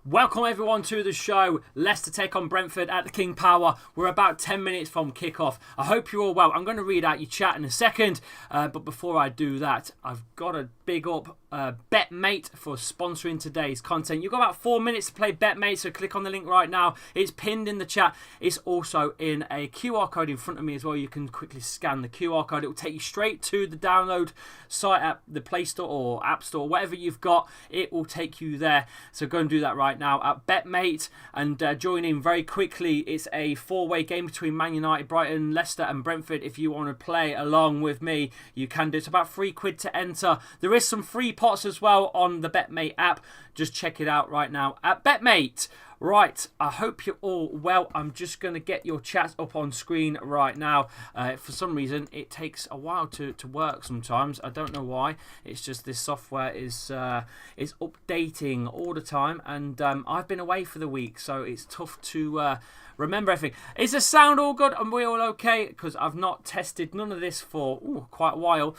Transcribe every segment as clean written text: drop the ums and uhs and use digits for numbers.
Welcome everyone to the show. Leicester take on Brentford at the King Power. We're about 10 minutes from kickoff. I hope you're all well. I'm going to read out your chat in a second. But before I do that, I've got to big up BetMate for sponsoring today's content. You've got about 4 minutes to play BetMate, so click on the link right now. It's pinned in the chat. It's also in a QR code in front of me as well. You can quickly scan the QR code. It will take you straight to the download site at the Play Store or App Store, whatever you've got. It will take you there. So go and do that right now at BetMate and join in very quickly. It's a four-way game between Man United, Brighton, Leicester and Brentford. If you want to play along with me, you can do. It's about £3 to enter. There is some free pots as well on the BetMate app. Just check it out right now at BetMate. Right, I hope you're all well. I'm just going to get your chat up on screen right now. For some reason, it takes a while to work sometimes. I don't know why. It's just this software is updating all the time. And I've been away for the week, so it's tough to remember everything. Is the sound all good? Are we all okay? Because I've not tested none of this for quite a while.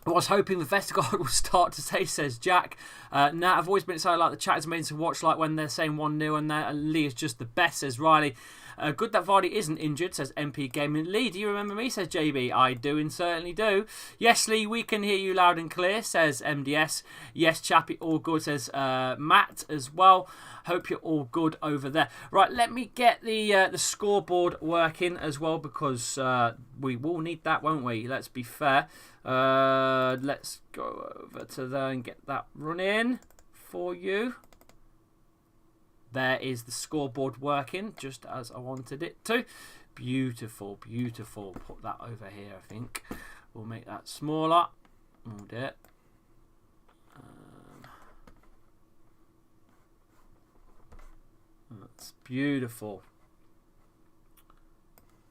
I was hoping the Vestergaard would start today, says Jack. Nah, I've always been excited. Like the chat is amazing to watch, like when they're saying 1-0 and Lee is just the best, says Riley. Good that Vardy isn't injured, says MP Gaming. Lee, do you remember me, says JB. I do and certainly do. Yes, Lee, we can hear you loud and clear, says MDS. Yes, Chappie, all good, says Matt as well. Hope you're all good over there. Right, let me get the scoreboard working as well, because we will need that, won't we? Let's be fair. Let's go over to there and get that running for you. There is the scoreboard working just as I wanted it to. Beautiful, beautiful. Put that over here, I think. We'll make that smaller. Oh dear. That's beautiful.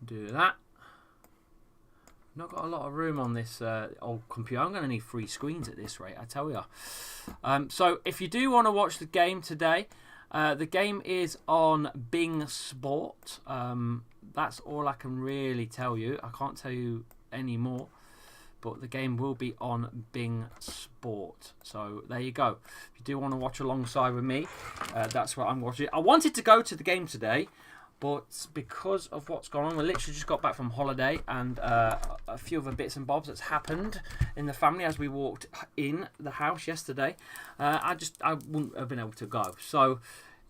Do that. Not got a lot of room on this old computer. I'm going to need 3 screens at this rate, I tell you. So if you do want to watch the game today, the game is on Bing Sport. That's all I can really tell you. I can't tell you any more. But the game will be on Bing Sport. So there you go. If you do want to watch alongside with me, that's what I'm watching. I wanted to go to the game today, but because of what's gone on, we literally just got back from holiday and a few other bits and bobs that's happened in the family as we walked in the house yesterday. I wouldn't have been able to go. So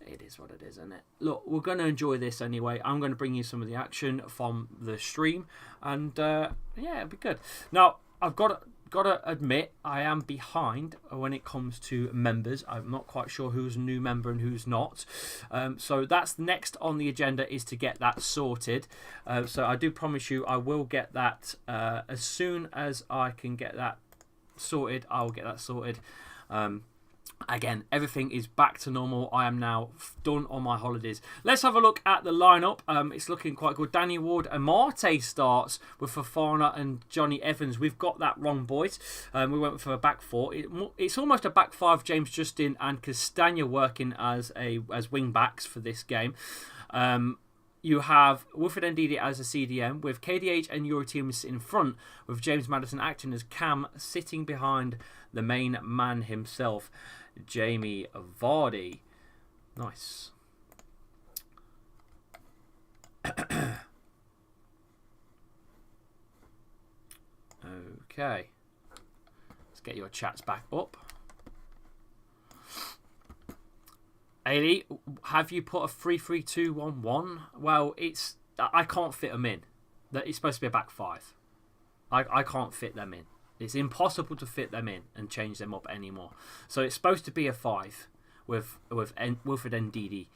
it is what it is, isn't it? Look, we're going to enjoy this anyway. I'm going to bring you some of the action from the stream. And yeah, it'll be good. Now, I've got to admit, I am behind when it comes to members. I'm not quite sure who's a new member and who's not. So that's next on the agenda, is to get that sorted. So I do promise you I will get that as soon as I can get that sorted. I will get that sorted. Again, everything is back to normal. I am now done on my holidays. Let's have a look at the lineup. It's looking quite good. Danny Ward and Marte starts with Fofana and Johnny Evans. We've got that wrong, boys. We went for a back 4. It's almost a back 5. James Justin and Castagna working as wing backs for this game. You have Wilfred Ndidi as a CDM, with KDH and Yuri Tielemans in front, with James Maddison acting as Cam, sitting behind the main man himself, Jamie Vardy. Nice. Okay. Let's get your chats back up. Ailey, have you put a 3-3-2-1-1? Well, I can't fit them in. It's supposed to be a back 5. I can't fit them in. It's impossible to fit them in and change them up anymore. So it's supposed to be a 5 with Wilfred Ndidi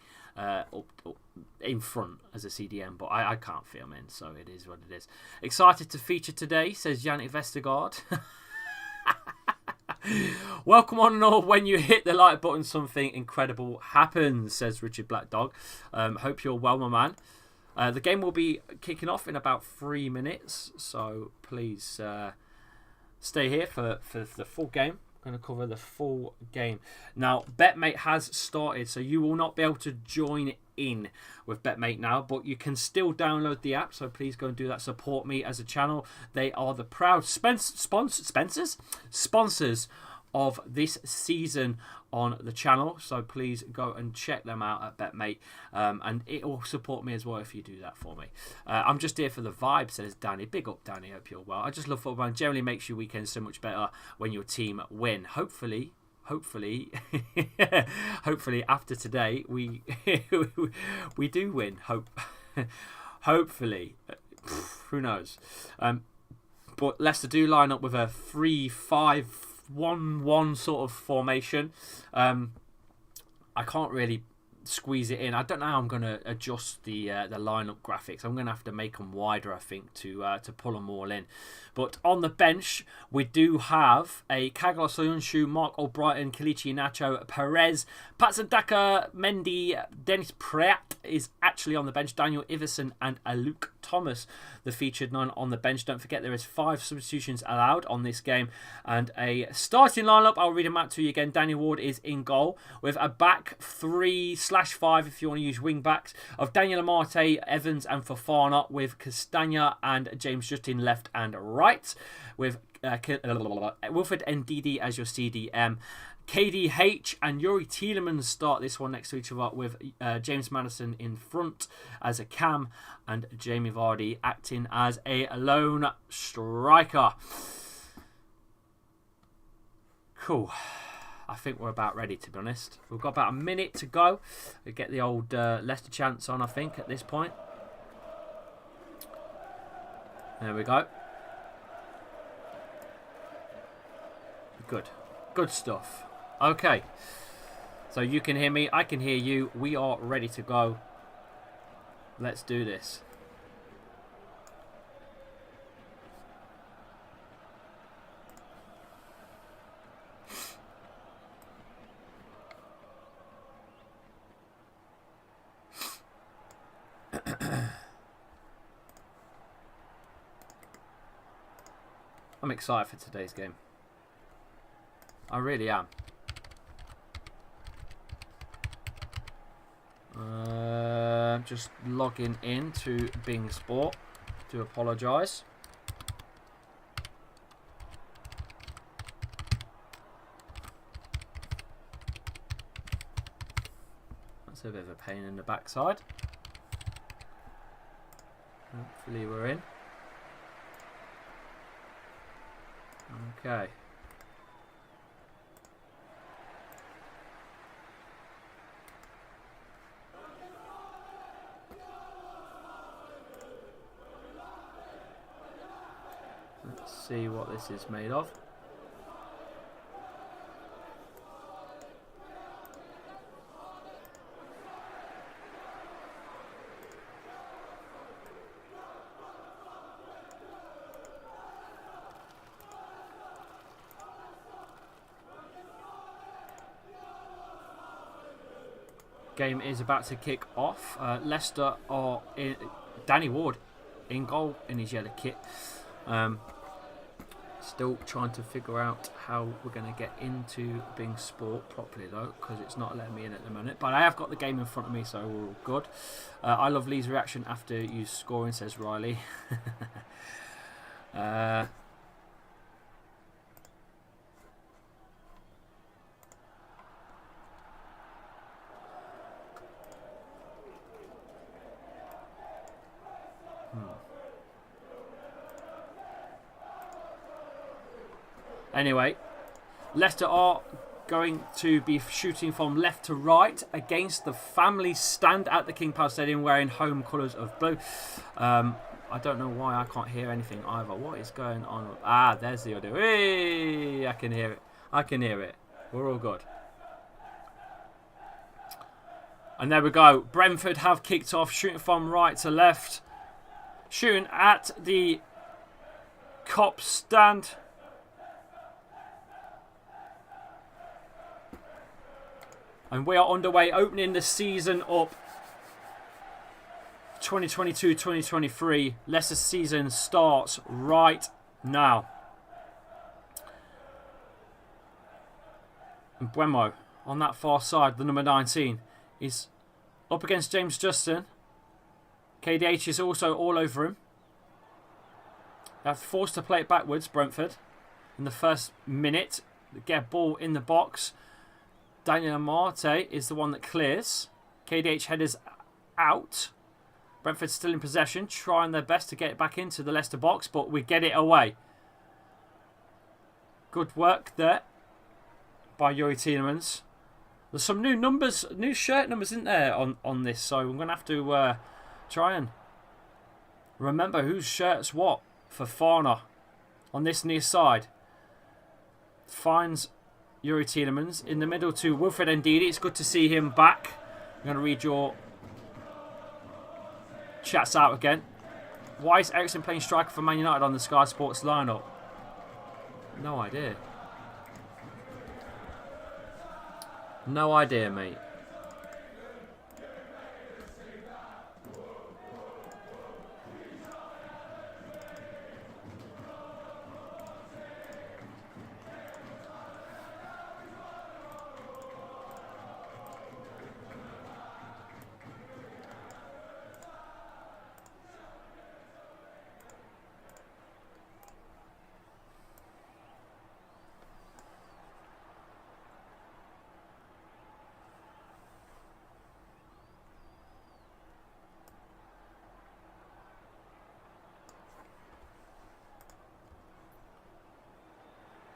in front as a CDM, but I can't fit them in, so it is what it is. Excited to feature today, says Yannick Vestergaard. Welcome on and all. When you hit the like button, something incredible happens, says Richard Blackdog. Hope you're well, my man. The game will be kicking off in about 3 minutes, so please stay here for the full game. I'm going to cover the full game. Now, BetMate has started, so you will not be able to join in with BetMate now, but you can still download the app, so please go and do that. Support me as a channel. They are the proud sponsors of this season on the channel, so please go and check them out at BetMate, and it will support me as well if you do that for me. I'm just here for the vibe, says Danny. Big up, Danny. Hope you're well. I just love football and generally makes your weekend so much better when your team win. Hopefully hopefully after today we we do win. Hopefully, who knows? But Leicester do line up with a 3-5-1-1 sort of formation. I can't really squeeze it in. I don't know how I'm going to adjust the lineup graphics. I'm going to have to make them wider, I think, to pull them all in. But on the bench, we do have a Kagawa Soyuncu, Mark O'Brien, Kelechi Iheanacho, Perez, Patsandaka, Mendy, Dennis Pratt is actually on the bench, Daniel Iverson and Luke Thomas, the featured 9 on the bench. Don't forget there is 5 substitutions allowed on this game and a starting lineup. I'll read them out to you again. Danny Ward is in goal with a back 3/5 if you want to use wing backs of Daniel Amate, Evans and Fofana, with Castagna and James Justin left and right, with Wilfred Ndidi as your CDM. KDH and Yuri Tielemans start this one next to each other, with James Maddison in front as a cam and Jamie Vardy acting as a lone striker. Cool. I think we're about ready, to be honest. We've got about a minute to go. We get the old Leicester chance on, I think, at this point. There we go. Good. Good stuff. Okay. So you can hear me. I can hear you. We are ready to go. Let's do this. I'm excited for today's game. I really am. Just logging in to Bing Sport. Do apologise. That's a bit of a pain in the backside. Hopefully we're in. Okay. Let's see what this is made of. Game is about to kick off. Leicester are in. Danny Ward in goal in his yellow kit. Still trying to figure out how we're going to get into Bing Sport properly though, because it's not letting me in at the moment. But I have got the game in front of me, so we're all good. I love Lee's reaction after you scoring, says Riley. Anyway, Leicester are going to be shooting from left to right against the family stand at the King Power Stadium wearing home colours of blue. I don't know why I can't hear anything either. What is going on? Ah, there's the audio. Hey, I can hear it. I can hear it. We're all good. And there we go. Brentford have kicked off, shooting from right to left. Shooting at the Kop stand. And we are underway, opening the season up 2022-2023. Leicester season starts right now. And Buemo on that far side, the number 19, is up against James Justin. KDH is also all over him. They're forced to play it backwards, Brentford, in the first minute. Get a ball in the box. Daniel Amate is the one that clears. KDH headers out. Brentford still in possession, trying their best to get it back into the Leicester box, but we get it away. Good work there by Yuri Tielemans. There's some new numbers, new shirt numbers, isn't there, on this? So I'm going to have to try and remember whose shirt's what for Farner on this near side. Finds Yuri Tielemans in the middle to Wilfred Ndidi. It's good to see him back. I'm going to read your chats out again. Why is Eriksen playing striker for Man United on the Sky Sports lineup? No idea. No idea, mate.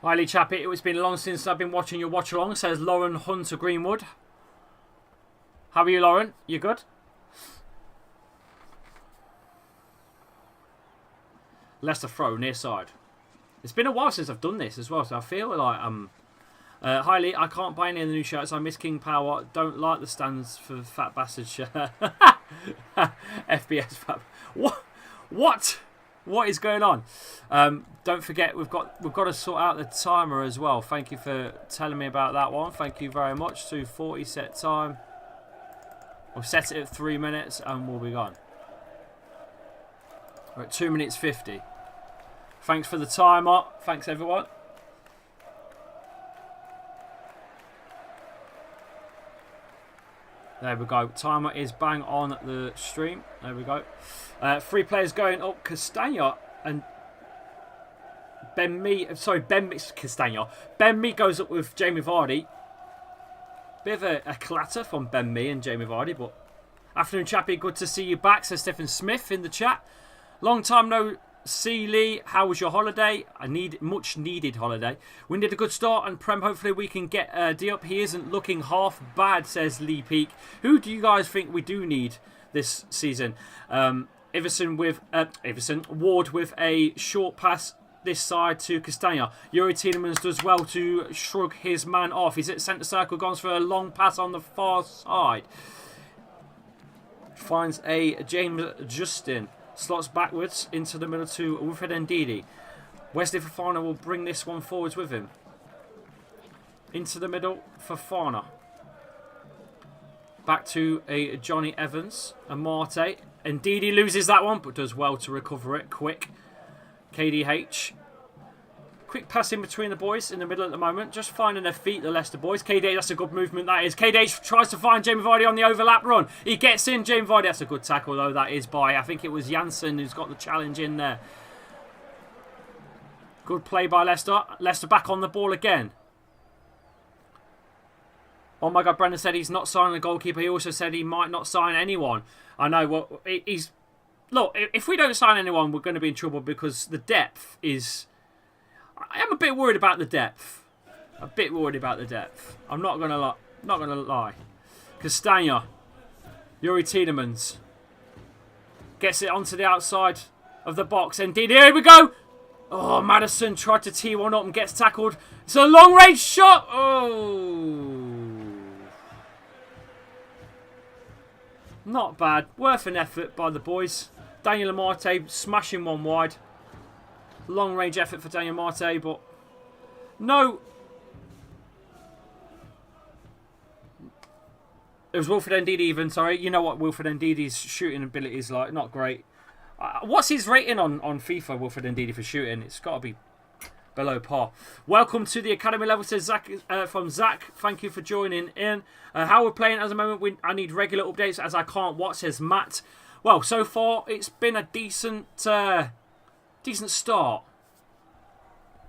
Highly chappy, it's been long since I've been watching your watch along, says Lauren Hunter Greenwood. How are you, Lauren? You good? Leicester throw, near side. It's been a while since I've done this as well, so I feel like Highly, I can't buy any of the new shirts. I miss King Power. Don't like the stands for Fat Bastard shirt. FBS Fat. What? What is going on? Don't forget, we've got to sort out the timer as well. Thank you for telling me about that one. Thank you very much. 2:40 set time. We'll set it at 3 minutes and we'll be gone. We're at 2 minutes 50. Thanks for the timer. Thanks, everyone. There we go. Timer is bang on the stream. There we go. 3 players going up. Castagna and Ben Mee. Sorry, Castagna. Ben Mee goes up with Jamie Vardy. Bit of a clatter from Ben Mee and Jamie Vardy, but afternoon, chappy. Good to see you back, says Stephen Smith in the chat. Long time no see, Lee. How was your holiday? Much needed holiday. We did a good start, and Prem. Hopefully, we can get D up. He isn't looking half bad, says Lee Peak. Who do you guys think we do need this season? Ward with a short pass this side to Castagna. Yuri Tielemans does well to shrug his man off. He's at centre circle, goes for a long pass on the far side. Finds a James Justin. Slots backwards into the middle to Wilfred Ndidi. Wesley Fofana will bring this one forwards with him. Into the middle, Fofana. Back to a Johnny Evans. A Marte. Ndidi loses that one, but does well to recover it quick. KDH. Quick pass in between the boys in the middle at the moment. Just finding their feet, the Leicester boys. KDH, that's a good movement, that is. KDH tries to find Jamie Vardy on the overlap run. He gets in, Jamie Vardy. That's a good tackle, though. That is by, I think it was Janssen who's got the challenge in there. Good play by Leicester. Leicester back on the ball again. Oh my God, Brendan said he's not signing a goalkeeper. He also said he might not sign anyone. I know, well, he's... Look, if we don't sign anyone, we're going to be in trouble because the depth is... I am a bit worried about the depth. I'm not gonna lie. Castagna. Yuri Tielemans. Gets it onto the outside of the box. Indeed, here we go. Oh, Maddison tried to tee one up and gets tackled. It's a long range shot. Oh. Not bad. Worth an effort by the boys. Daniel Amate smashing one wide. Long range effort for Daniel Marte, but no. It was Wilfred Ndidi even, sorry. You know what Wilfred Ndidi's shooting ability is like. Not great. What's his rating on FIFA, Wilfred Ndidi, for shooting? It's got to be below par. Welcome to the Academy level, says Zach, from Zach. Thank you for joining in. How we're playing at the moment, I need regular updates as I can't watch, says Matt. Well, so far, it's been a decent start.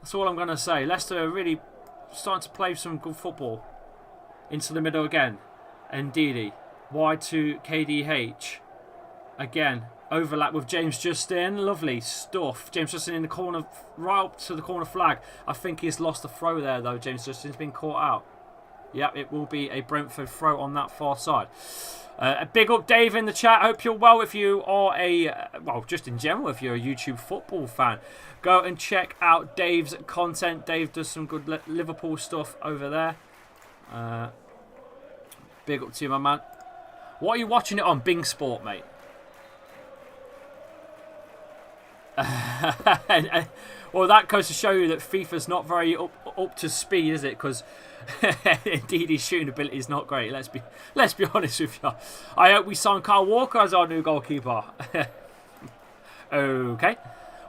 That's all I'm going to say. Leicester are really starting to play some good football. Into the middle again. Ndidi. Wide to KDH. Again. Overlap with James Justin. Lovely stuff. James Justin in the corner. Right up to the corner flag. I think he's lost the throw there though. James Justin's been caught out. Yep, it will be a Brentford throw on that far side. A big up, Dave, in the chat. Hope you're well. If you are well, just in general, if you're a YouTube football fan, go and check out Dave's content. Dave does some good Liverpool stuff over there. Big up to you, my man. What are you watching it on? Bing Sport, mate. Well, that goes to show you that FIFA's not very up to speed, is it? Because indeed his shooting ability is not great. Let's be honest with you. I hope we sign Kyle Walker as our new goalkeeper. Okay.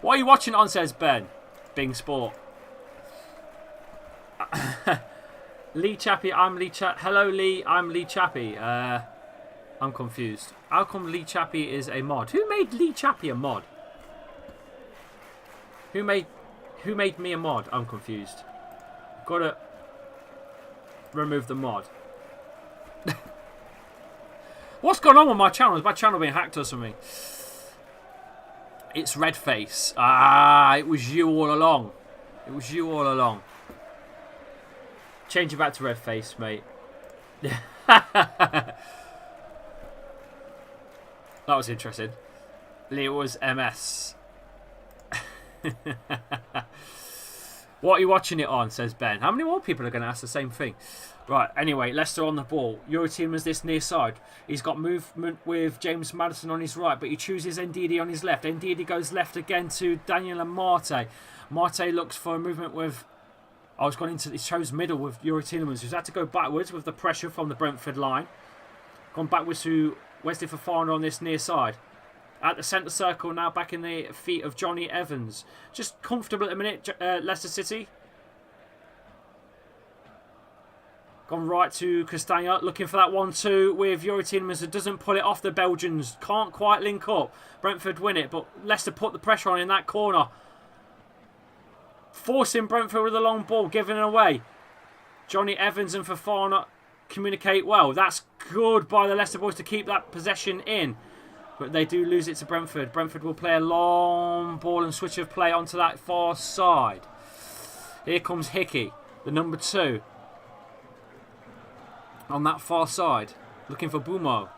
What are you watching on, says Ben. Bing Sport. Lee Chappie, I'm Lee Chappie. Hello Lee, I'm Lee Chappie. I'm confused. How come Lee Chappie is a mod? Who made Lee Chappie a mod? Who made me a mod? I'm confused. Gotta remove the mod. What's going on with my channel? Is my channel being hacked or something? It's Redface. Ah, it was you all along. It was you all along. Change it back to Redface, mate. That was interesting. It was MS. What are you watching it on, says Ben. How many more people are going to ask the same thing? Right, anyway, Leicester on the ball. Your team is this near side. He's got movement with James Maddison on his right, but he chooses Ndidi on his left. Ndidi goes left again to Daniel and Marte. Marte looks for a movement with... Oh, he's gone into... He chose middle with Yuri Tielemans, who's had to go backwards with the pressure from the Brentford line. Gone backwards to Wesley Fofana on this near side. At the centre circle now, back in the feet of Johnny Evans. Just comfortable at the minute, Leicester City. Gone right to Castagna, looking for that 1-2 with Yuri Tielemans, who doesn't pull it off. The Belgians can't quite link up. Brentford win it, but Leicester put the pressure on in that corner. Forcing Brentford with a long ball, giving it away. Johnny Evans and Fofana communicate well. That's good by the Leicester boys to keep that possession in. But they do lose it to Brentford. Brentford will play a long ball and switch of play onto that far side. Here comes Hickey, the number 2. On that far side. Looking for Bumo.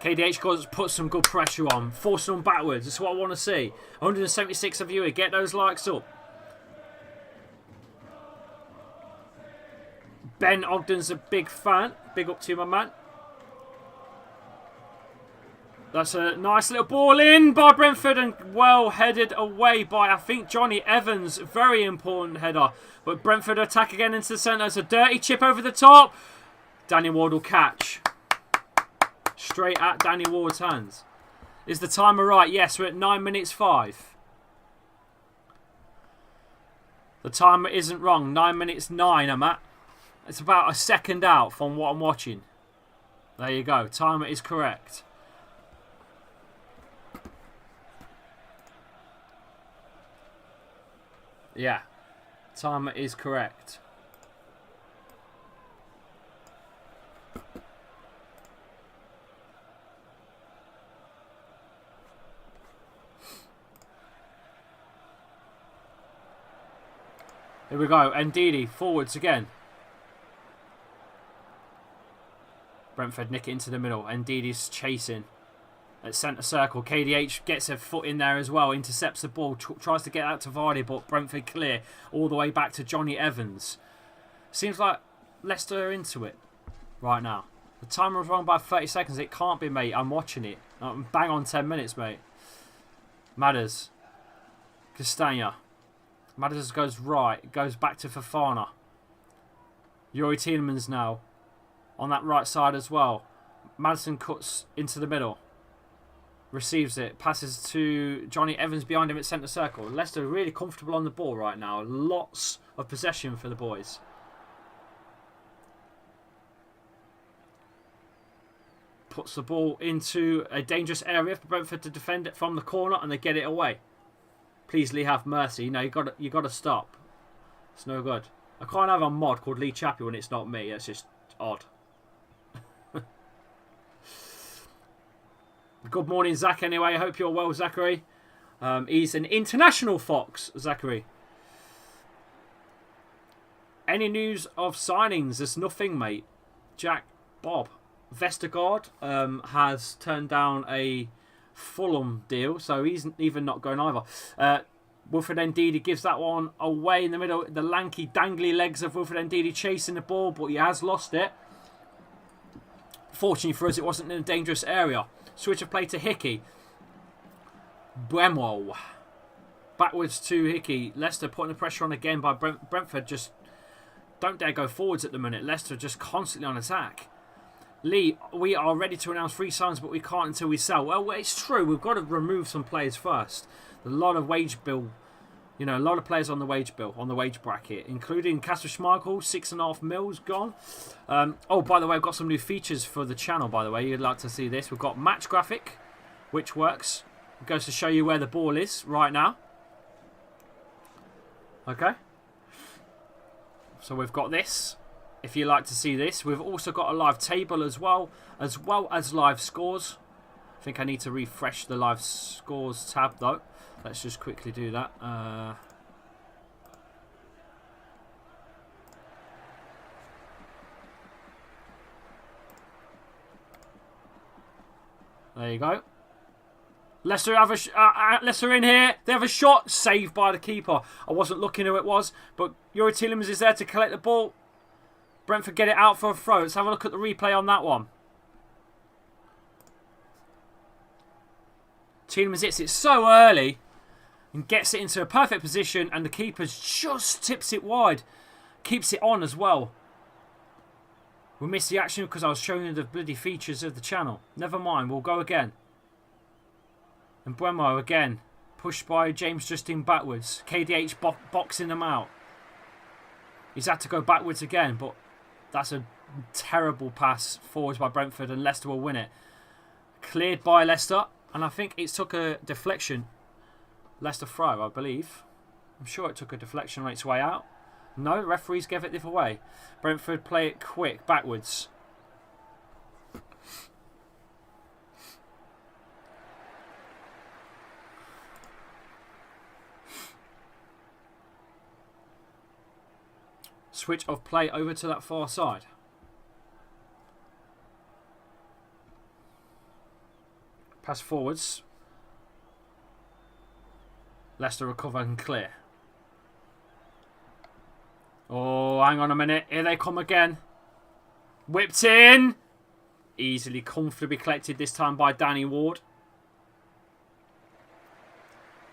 KDH puts some good pressure on. Forcing them backwards. That's what I want to see. 176 of you. Get those likes up. Ben Ogden's a big fan. Big up to you, my man. That's a nice little ball in by Brentford and well headed away by, I think, Johnny Evans. Very important header. But Brentford attack again into the centre. It's a dirty chip over the top. Danny Ward will catch. Straight at Danny Ward's hands. Is the timer right? Yes, we're at 9 minutes 5. The timer isn't wrong. 9 minutes 9, I'm at. It's about a second out from what I'm watching. There you go. Timer is correct. Yeah, timer is correct. Here we go. Ndidi forwards again. Brentford nick it into the middle. Ndidi's chasing. At centre circle, KDH gets a foot in there as well, intercepts the ball, tries to get out to Vardy, but Brentford clear all the way back to Johnny Evans. Seems like Leicester are into it right now. The timer was wrong by 30 seconds. It can't be, mate. I'm watching it. I'm bang on 10 minutes, mate. Madders. Castagna. Madders goes right. Goes back to Fofana. Yuri Tielemans now on that right side as well. Maddison cuts into the middle. Receives it, passes to Johnny Evans behind him at centre circle. Leicester really comfortable on the ball right now. Lots of possession for the boys. Puts the ball into a dangerous area for Brentford to defend it from the corner, and they get it away. Please, Lee, have mercy. No, you got to stop. It's no good. I can't have a mod called Lee Chappie when it's not me. It's just odd. Good morning, Zach, anyway. I hope you're well, Zachary. He's an international fox, Zachary. Any news of signings? There's nothing, mate. Jack Bob. Vestergaard has turned down a Fulham deal, so he's even not going either. Wilfred Ndidi gives that one away in the middle. The lanky, dangly legs of Wilfred Ndidi chasing the ball, but he has lost it. Fortunately for us, it wasn't in a dangerous area. Switch of play to Hickey. Bremo. Backwards to Hickey. Leicester putting the pressure on again by Brentford. Just don't dare go forwards at the minute. Leicester just constantly on attack. Lee, we are ready to announce free signs, but we can't until we sell. Well, it's true. We've got to remove some players first. A lot of wage bill, you know, a lot of players on the wage bill, on the wage bracket, including Casper Schmeichel, 6.5 mils gone. Oh, by the way, I've got some new features for the channel, by the way. You'd like to see this. We've got match graphic, which works. It goes to show you where the ball is right now. Okay. So we've got this. If you like to see this, we've also got a live table as well as live scores. I think I need to refresh the live scores tab though. Let's just quickly do that. There you go. Leicester have Leicester in here. They have a shot saved by the keeper. I wasn't looking who it was, but Youri Tielemans is there to collect the ball. Brentford get it out for a throw. Let's have a look at the replay on that one. Tielemans hits it so early and gets it into a perfect position, and the keeper just tips it wide. Keeps it on as well. We missed the action because I was showing you the bloody features of the channel. Never mind, we'll go again. And Bremo again. Pushed by James Justin backwards. KDH boxing them out. He's had to go backwards again, but that's a terrible pass forwards by Brentford, and Leicester will win it. Cleared by Leicester, and I think it took a deflection. Leicester throw, I believe. I'm sure it took a deflection on its way out. No, the referees gave it the other way. Brentford play it quick, backwards. Switch of play over to that far side. Pass forwards. Leicester recover and clear. Oh, hang on a minute. Here they come again. Whipped in. Easily, comfortably collected this time by Danny Ward.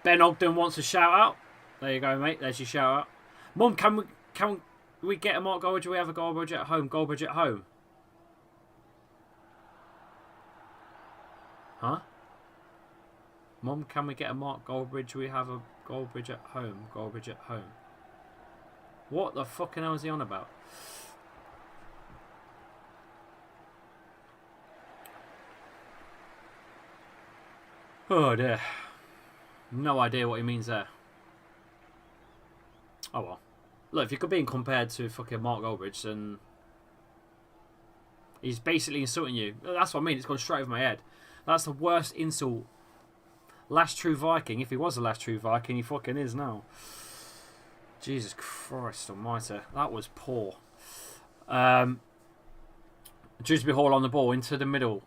Ben Ogden wants a shout out. There you go, mate. There's your shout out. Mum, can we get a mark goal, or do we have a goal bridge at home? Goal bridge at home. Huh? Mum, can we get a mark goal bridge? We have a goal bridge at home. Goal bridge at home. What the fucking hell is he on about? Oh dear. No idea what he means there. Oh well. Look, if you're being compared to fucking Mark Goldbridge, then he's basically insulting you. That's what I mean. It's gone straight over my head. That's the worst insult. Last true Viking. If he was the last true Viking, he fucking is now. Jesus Christ almighty. That was poor. Dewsbury Hall on the ball into the middle.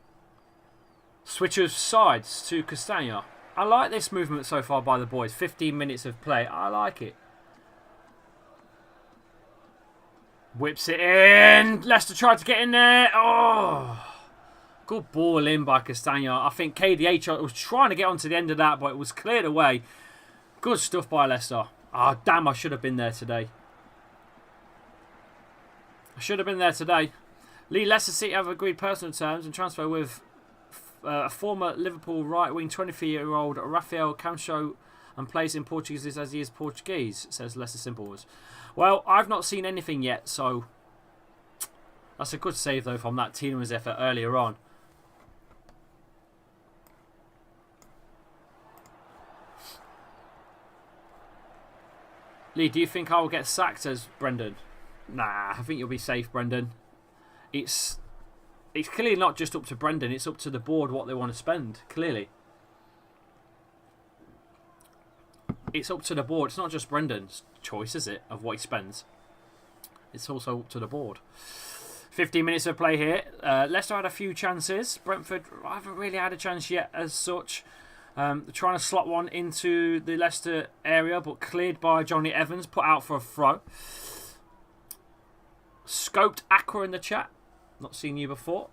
Switch of sides to Castagna. I like this movement so far by the boys. 15 minutes of play. I like it. Whips it in. Leicester tried to get in there. Oh. Good ball in by Castagna. I think KDH was trying to get onto the end of that, but it was cleared away. Good stuff by Leicester. Ah, oh, damn, I should have been there today. I should have been there today. Leicester City have agreed personal terms and transfer with a former Liverpool right-wing 23-year-old Rafael Cancho, and plays in Portuguese as he is Portuguese, says Leicester Simples. Well, I've not seen anything yet, so that's a good save, though, from that Tielemans effort earlier on. Lee, do you think I will get sacked, as Brendan? Nah, I think you'll be safe, Brendan. It's clearly not just up to Brendan. It's up to the board what they want to spend, clearly. It's up to the board. It's not just Brendan's choice, is it, of what he spends. It's also up to the board. 15 minutes of play here. Leicester had a few chances. Brentford haven't really had a chance yet as such. They're trying to slot one into the Leicester area, but cleared by Johnny Evans, put out for a throw. Scoped Aqua in the chat. Not seen you before.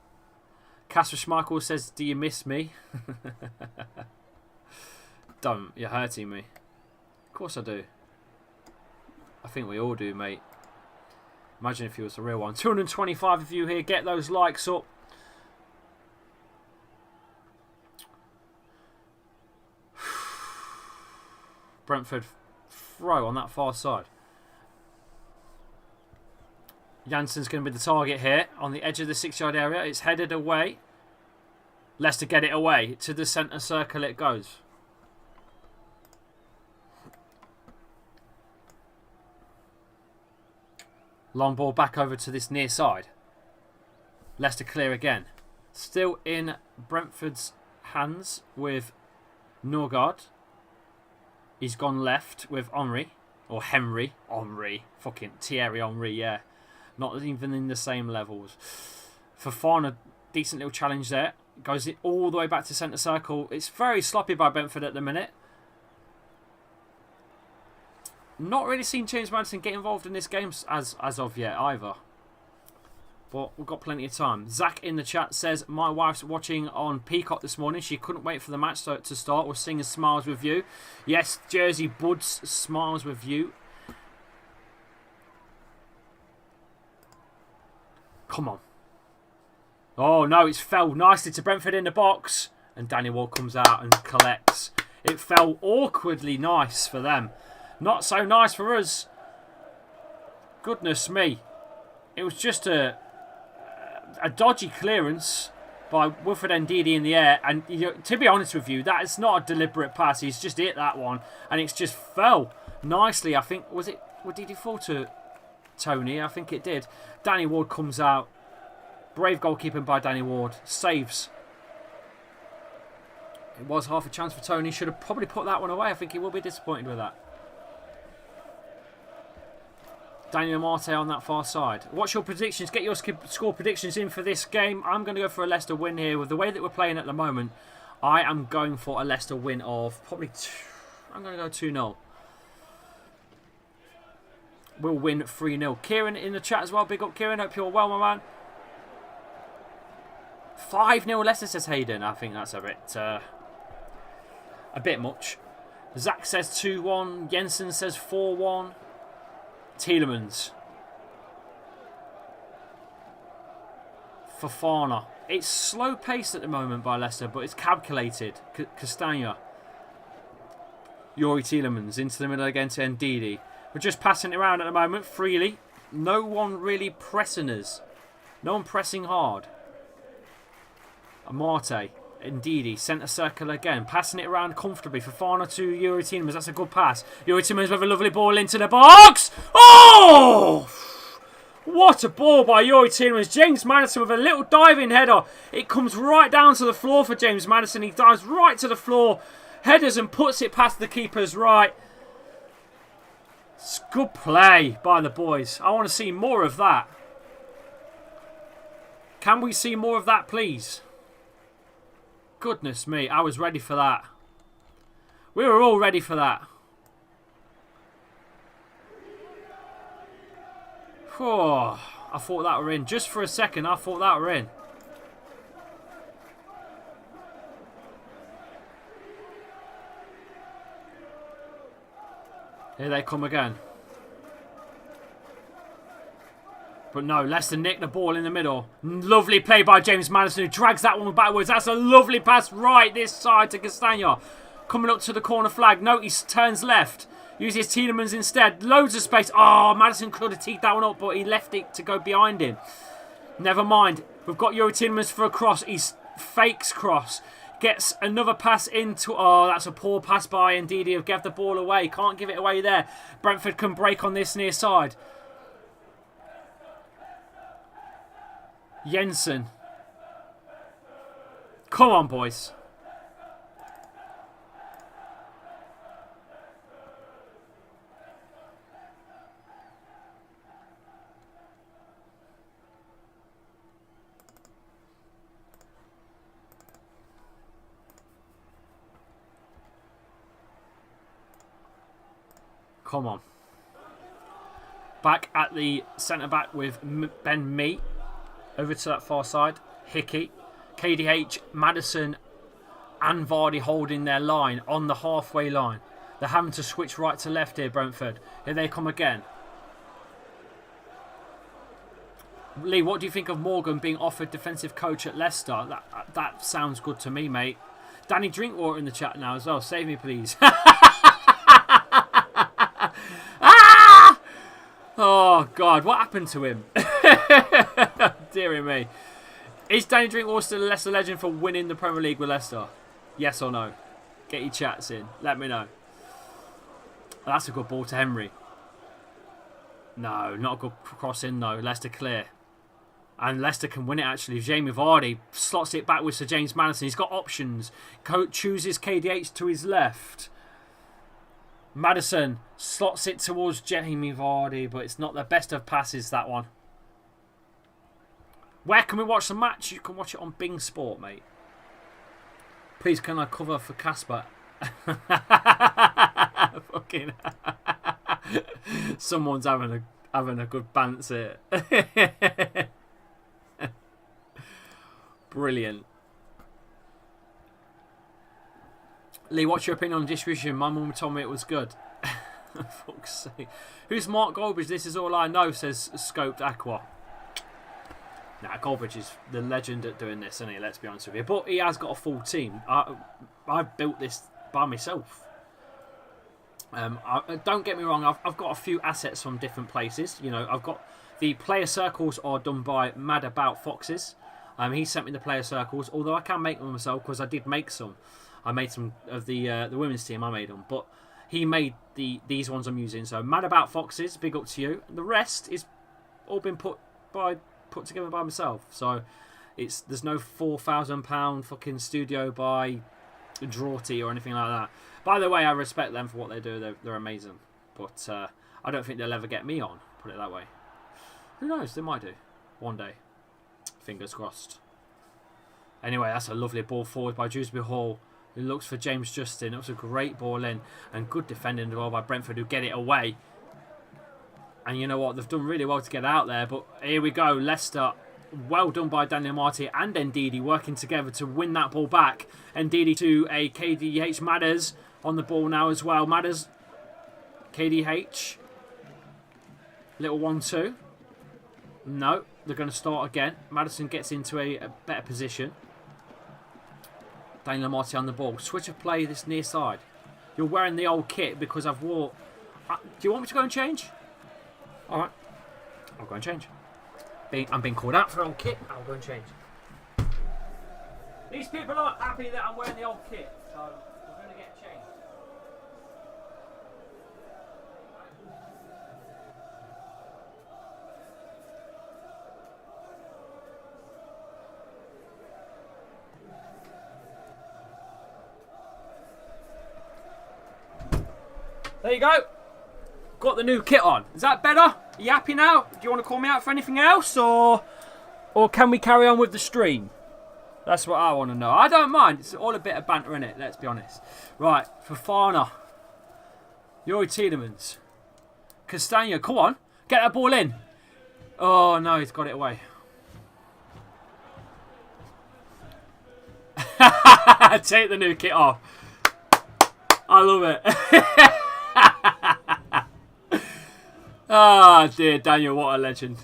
Casper Schmeichel says, do you miss me? Don't. You're hurting me. Of course I do. I think we all do, mate. Imagine if he was the real one. 225 of you here. Get those likes up. Brentford throw on that far side. Jansen's going to be the target here on the edge of the 6-yard area. It's headed away. Leicester get it away. To the centre circle it goes. Long ball back over to this near side. Leicester clear again. Still in Brentford's hands with Norgard. He's gone left with Henry. Or Henry. Henry. Fucking Thierry Henry, yeah. Not even in the same levels. Fofana, decent little challenge there. Goes it all the way back to centre circle. It's very sloppy by Brentford at the minute. Not really seen James Maddison get involved in this game as of yet either. But we've got plenty of time. Zach in the chat says, my wife's watching on Peacock this morning. She couldn't wait for the match to start. We're singing Smiles With You. Yes, Jersey Buds, Smiles With You. Come on. Oh, no, it's fell nicely to Brentford in the box. And Danny Ward comes out and collects. It fell awkwardly nice for them. Not so nice for us. Goodness me. It was just a dodgy clearance by Wilfred Ndidi in the air. And to be honest with you, that is not a deliberate pass. He's just hit that one. And it's just fell nicely. I think, did he fall to Tony? I think it did. Danny Ward comes out. Brave goalkeeping by Danny Ward. Saves. It was half a chance for Tony. Should have probably put that one away. I think he will be disappointed with that. Daniel Marte on that far side. What's your predictions? Get your score predictions in for this game. I'm going to go for a Leicester win here. With the way that we're playing at the moment, I am going for a Leicester win of probably I'm going to go 2-0. We'll win 3-0. Kieran in the chat as well. Big up, Kieran. Hope you're well, my man. 5-0 Leicester, says Hayden. I think that's a bit much. Zach says 2-1. Jensen says 4-1. Tielemans. Fofana. It's slow paced at the moment by Leicester, but it's calculated. Castagna. Yuri Tielemans into the middle again to Ndidi. We're just passing it around at the moment freely. No one really pressing us. No one pressing hard. Amarte. Ndidi. Centre circle again. Passing it around comfortably. Fofana to Yuri Tielemans. That's a good pass. Yuri Tielemans with a lovely ball into the box. Oh! What a ball by Yuri Tielemans. James Maddison with a little diving header. It comes right down to the floor for James Maddison. He dives right to the floor. Headers and puts it past the keeper's right. It's good play by the boys. I want to see more of that. Can we see more of that, please? Goodness me, I was ready for that. We were all ready for that. Oh, I thought that were in. Just for a second, I thought that were in. Here they come again. But no, Leicester nicked the ball in the middle. Lovely play by James Maddison, who drags that one backwards. That's a lovely pass right this side to Castagna. Coming up to the corner flag. No, he turns left. Uses Tielemans instead. Loads of space. Oh, Maddison could have teed that one up, but he left it to go behind him. Never mind. We've got Yuri Tielemans for a cross. He fakes cross. Gets another pass into... Oh, that's a poor pass by Ndidi. Gave the ball away. Can't give it away there. Brentford can break on this near side. Jensen. Come on, boys. Come on. Back at the centre-back with Ben Mee. Over to that far side. Hickey. KDH, Maddison and Vardy holding their line on the halfway line. They're having to switch right to left here, Brentford. Here they come again. Lee, what do you think of Morgan being offered defensive coach at Leicester? That sounds good to me, mate. Danny Drinkwater in the chat now as well. Save me, please. Ah! Oh, God. What happened to him? Dear me. Is Danny Drinkwater still a Leicester legend for winning the Premier League with Leicester? Yes or no? Get your chats in. Let me know. That's a good ball to Henry. No, not a good cross in though. Leicester clear. And Leicester can win it actually. Jamie Vardy slots it back with Sir James Maddison. He's got options. Chooses KDH to his left. Maddison slots it towards Jamie Vardy, but it's not the best of passes, that one. Where can we watch the match? You can watch it on Bing Sport, mate. Please, can I cover for Casper? Fucking someone's having a good bants here. Brilliant. Lee, what's your opinion on distribution? My mum told me it was good. Fuck's sake. Who's Mark Goldbridge? This is all I know, says Scoped Aqua. Nah, Goldbridge is the legend at doing this, isn't he? Let's be honest with you. But he has got a full team. I built this by myself. Don't get me wrong. I've got a few assets from different places. You know, I've got the player circles are done by Mad About Foxes. He sent me the player circles, although I can make them myself because I did make some. I made some of the women's team. I made them, but he made these ones I'm using. So Mad About Foxes, big up to you. The rest is all been put together by myself. So there's no £4,000 fucking studio by Drawty or anything like that. By the way, I respect them for what they do. They're amazing. But I don't think they'll ever get me on, put it that way. Who knows? They might do. One day. Fingers crossed. Anyway, that's a lovely ball forward by Dewsbury Hall, who looks for James Justin. It was a great ball in. And good defending as well by Brentford, who get it away. And you know what? They've done really well to get out there. But here we go. Leicester, well done by Daniel Marty and Ndidi working together to win that ball back. Ndidi to a KDH. Madders on the ball now as well. Madders, KDH. Little 1-2. No, they're going to start again. Maddison gets into a better position. Daniel Marty on the ball. Switch of play this near side. You're wearing the old kit because I've wore... do you want me to go and change? Alright. I'll go and change. I'm being called out for old kit. I'll go and change. These people aren't happy that I'm wearing the old kit. So we're going to get changed. There you go. Got the new kit on. Is that better? Are you happy now? Do you want to call me out for anything else, or can we carry on with the stream? That's what I want to know. I don't mind. It's all a bit of banter in it. Let's be honest. Right, Fofana, Yuri Tielemans, Castagna. Come on, get that ball in. Oh no, he's got it away. Take the new kit off. I love it. Ah, dear Daniel, what a legend.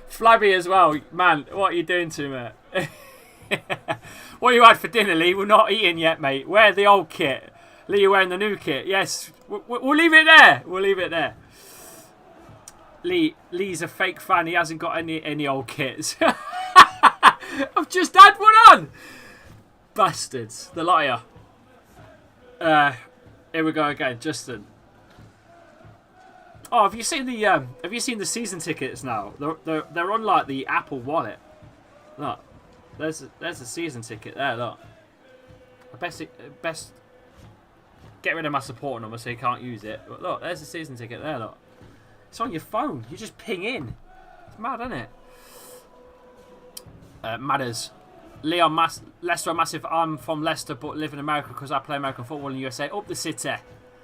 Flabby as well. Man, what are you doing to me? What you had for dinner, Lee? We're not eating yet, mate. Wear the old kit. Lee, you're wearing the new kit. Yes, we'll leave it there. We'll leave it there. Lee's a fake fan. He hasn't got any old kits. I've just had one on. Bastards. The liar. Here we go again. Justin. Oh, have you seen the season tickets now? They're on like the Apple Wallet. Look, there's a season ticket there. Look, best get rid of my support number so you can't use it. But look, there's a season ticket there. Look, it's on your phone. You just ping in. It's mad, isn't it? Matters. Leon, Leicester are massive. I'm from Leicester but live in America because I play American football in the USA. Up the city,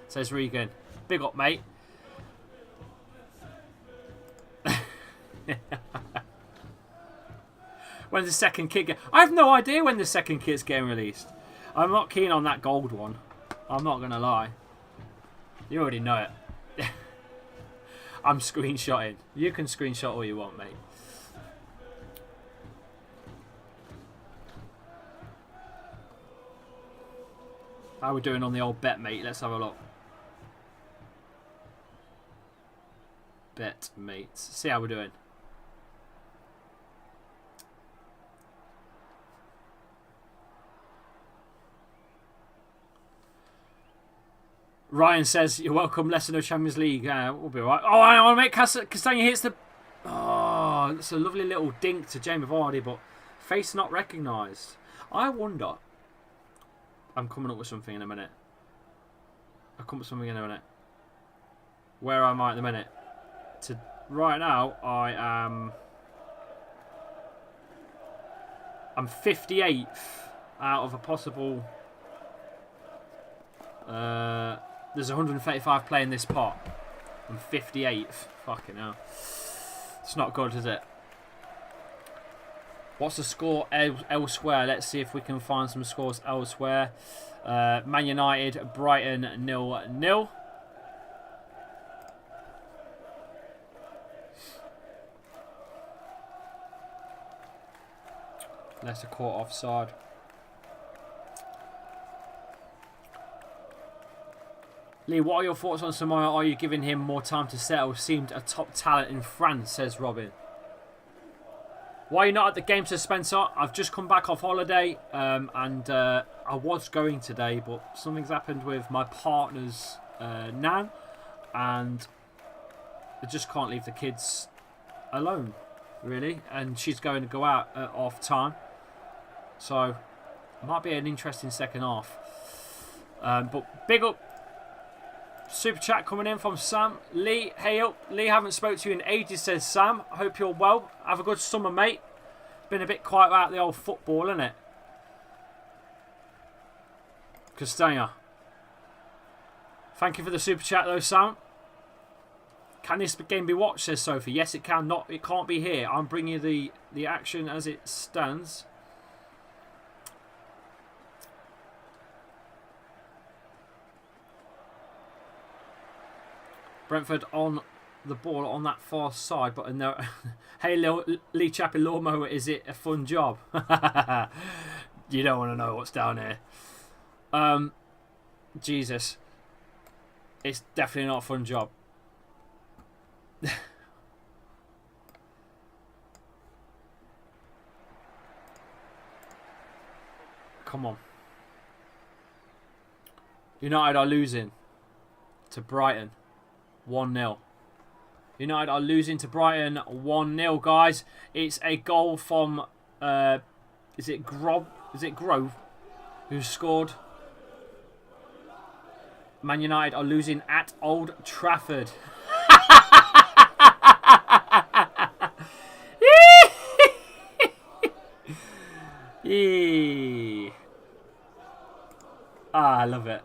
says Regan. Big up, mate. When's the second kit I have no idea when the second kit's getting released. I'm not keen on that gold one. I'm not going to lie. You already know it. I'm screenshotting. You can screenshot all you want, mate. How are we doing on the old bet, mate? Let's have a look. Bet, mates. See how we're doing. Ryan says, you're welcome, Leicester no Champions League. We'll be alright. Oh, I want to make Castagna hits the... Oh, it's a lovely little dink to Jamie Vardy, but face not recognised. I wonder... I'm coming up with something in a minute. I'll come up with something in a minute. Where am I at the minute? Right now, I'm 58th out of a possible... there's 135 playing this pot. I'm 58th. Fucking hell. It's not good, is it? What's the score elsewhere? Let's see if we can find some scores elsewhere. Man United, Brighton 0-0. Leicester caught offside. Lee, what are your thoughts on Samoa? Are you giving him more time to settle? Seemed a top talent in France, says Robin. Why are you not at the game, says Spencer? I've just come back off holiday and I was going today, but something's happened with my partner's nan and I just can't leave the kids alone, really. And she's going to go out off time. So, it might be an interesting second half. But big up. Super chat coming in from Sam. Lee, hey up. Lee, haven't spoke to you in ages, says Sam. Hope you're well. Have a good summer, mate. Been a bit quiet about the old football, isn't it? Castagna. Thank you for the super chat though, Sam. Can this game be watched, says Sophie. Yes, it can. It can't be here. I'm bringing you the action as it stands. Brentford on the ball on that far side, but in there. Hey, Lee Chappie Lawnmower, is it a fun job? You don't want to know what's down here. Jesus, it's definitely not a fun job. Come on. United are losing to Brighton. 1-0. United are losing to Brighton 1-0, guys. It's a goal from is it Grove who scored. Man United are losing at Old Trafford. I love it.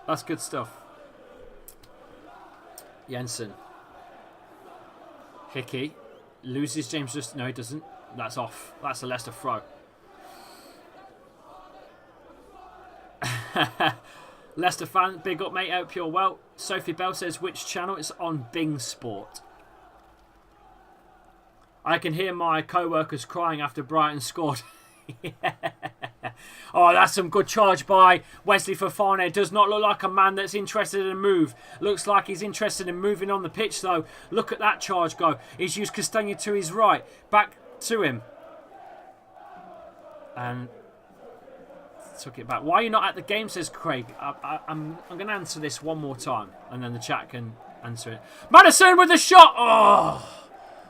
That's good stuff. Jensen. Hickey. Loses James just... No, he doesn't. That's off. That's a Leicester throw. Leicester fan, big up, mate. Hope you're well. Sophie Bell says, which channel? It's on Bing Sport. I can hear my co-workers crying after Brighton scored. Yeah. Oh, that's some good charge by Wesley Fofana. Does not look like a man that's interested in a move. Looks like he's interested in moving on the pitch, though. Look at that charge go. He's used Castagna to his right. Back to him. And took it back. Why are you not at the game, says Craig. I'm going to answer this one more time, and then the chat can answer it. Madison with the shot! Oh!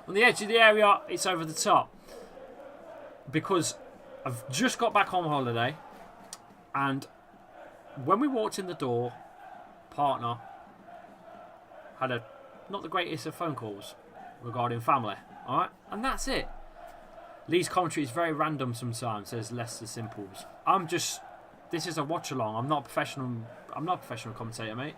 On the edge of the area, it's over the top. Because I've just got back on holiday, and when we walked in the door, partner had not the greatest of phone calls regarding family. Alright? And that's it. Lee's commentary is very random sometimes, says Leicester Simples. This is a watch along. I'm not a professional commentator, mate.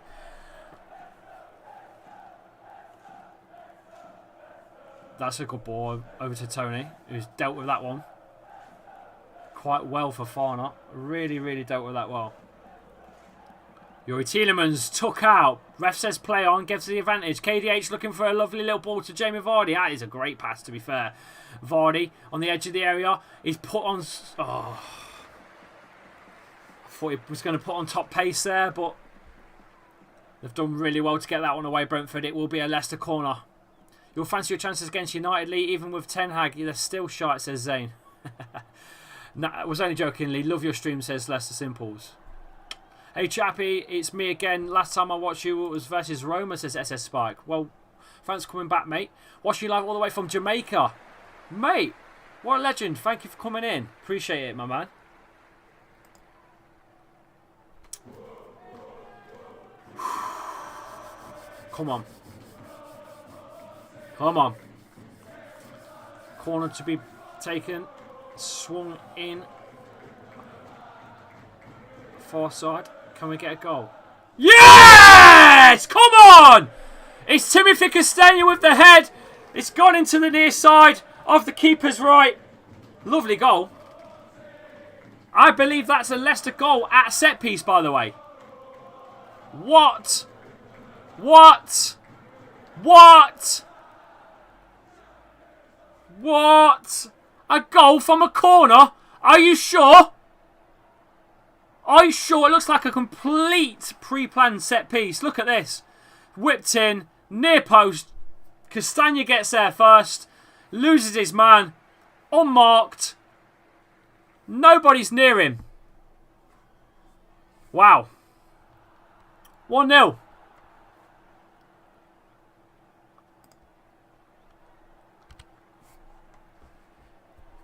That's a good ball over to Tony, who's dealt with that one quite well for Farner. Really, really dealt with that well. Yuri Tielemans took out. Ref says play on, gives the advantage. KDH looking for a lovely little ball to Jamie Vardy. That is a great pass, to be fair. Vardy on the edge of the area. He's put on... Oh, I thought he was going to put on top pace there, but they've done really well to get that one away, Brentford. It will be a Leicester corner. You'll fancy your chances against United, Lee, even with Ten Hag. They're still shite, says Zane. No, I was only joking, Lee. Love your stream, says Leicester Simples. Hey chappy, it's me again. Last time I watched you it was versus Roma, says SS Spike. Well, thanks for coming back, mate. Watching you live all the way from Jamaica. Mate, what a legend. Thank you for coming in. Appreciate it, my man. Come on. Come on. Corner to be taken. Swung in. Far side. Can we get a goal? Yes! Come on! It's Timothy Castagna with the head. It's gone into the near side of the keeper's right. Lovely goal. I believe that's a Leicester goal at set piece, by the way. What? What? What? What? A goal from a corner? Are you sure? Are you sure? It looks like a complete pre-planned set piece. Look at this. Whipped in, near post. Castagna gets there first. Loses his man. Unmarked. Nobody's near him. Wow. 1-0.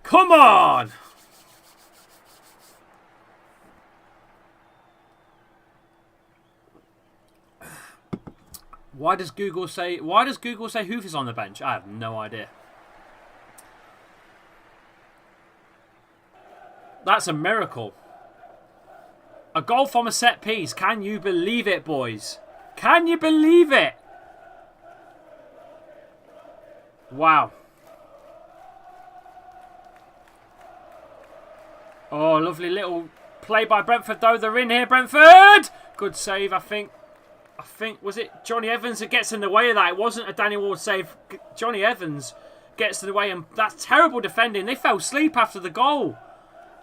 Come on! Why does Google say Hoof is on the bench? I have no idea. That's a miracle. A goal from a set piece. Can you believe it, boys? Can you believe it? Wow. Oh, lovely little play by Brentford, though. They're in here, Brentford! Good save, I think, was it Johnny Evans that gets in the way of that? It wasn't a Danny Ward save. Johnny Evans gets in the way, and that's terrible defending. They fell asleep after the goal.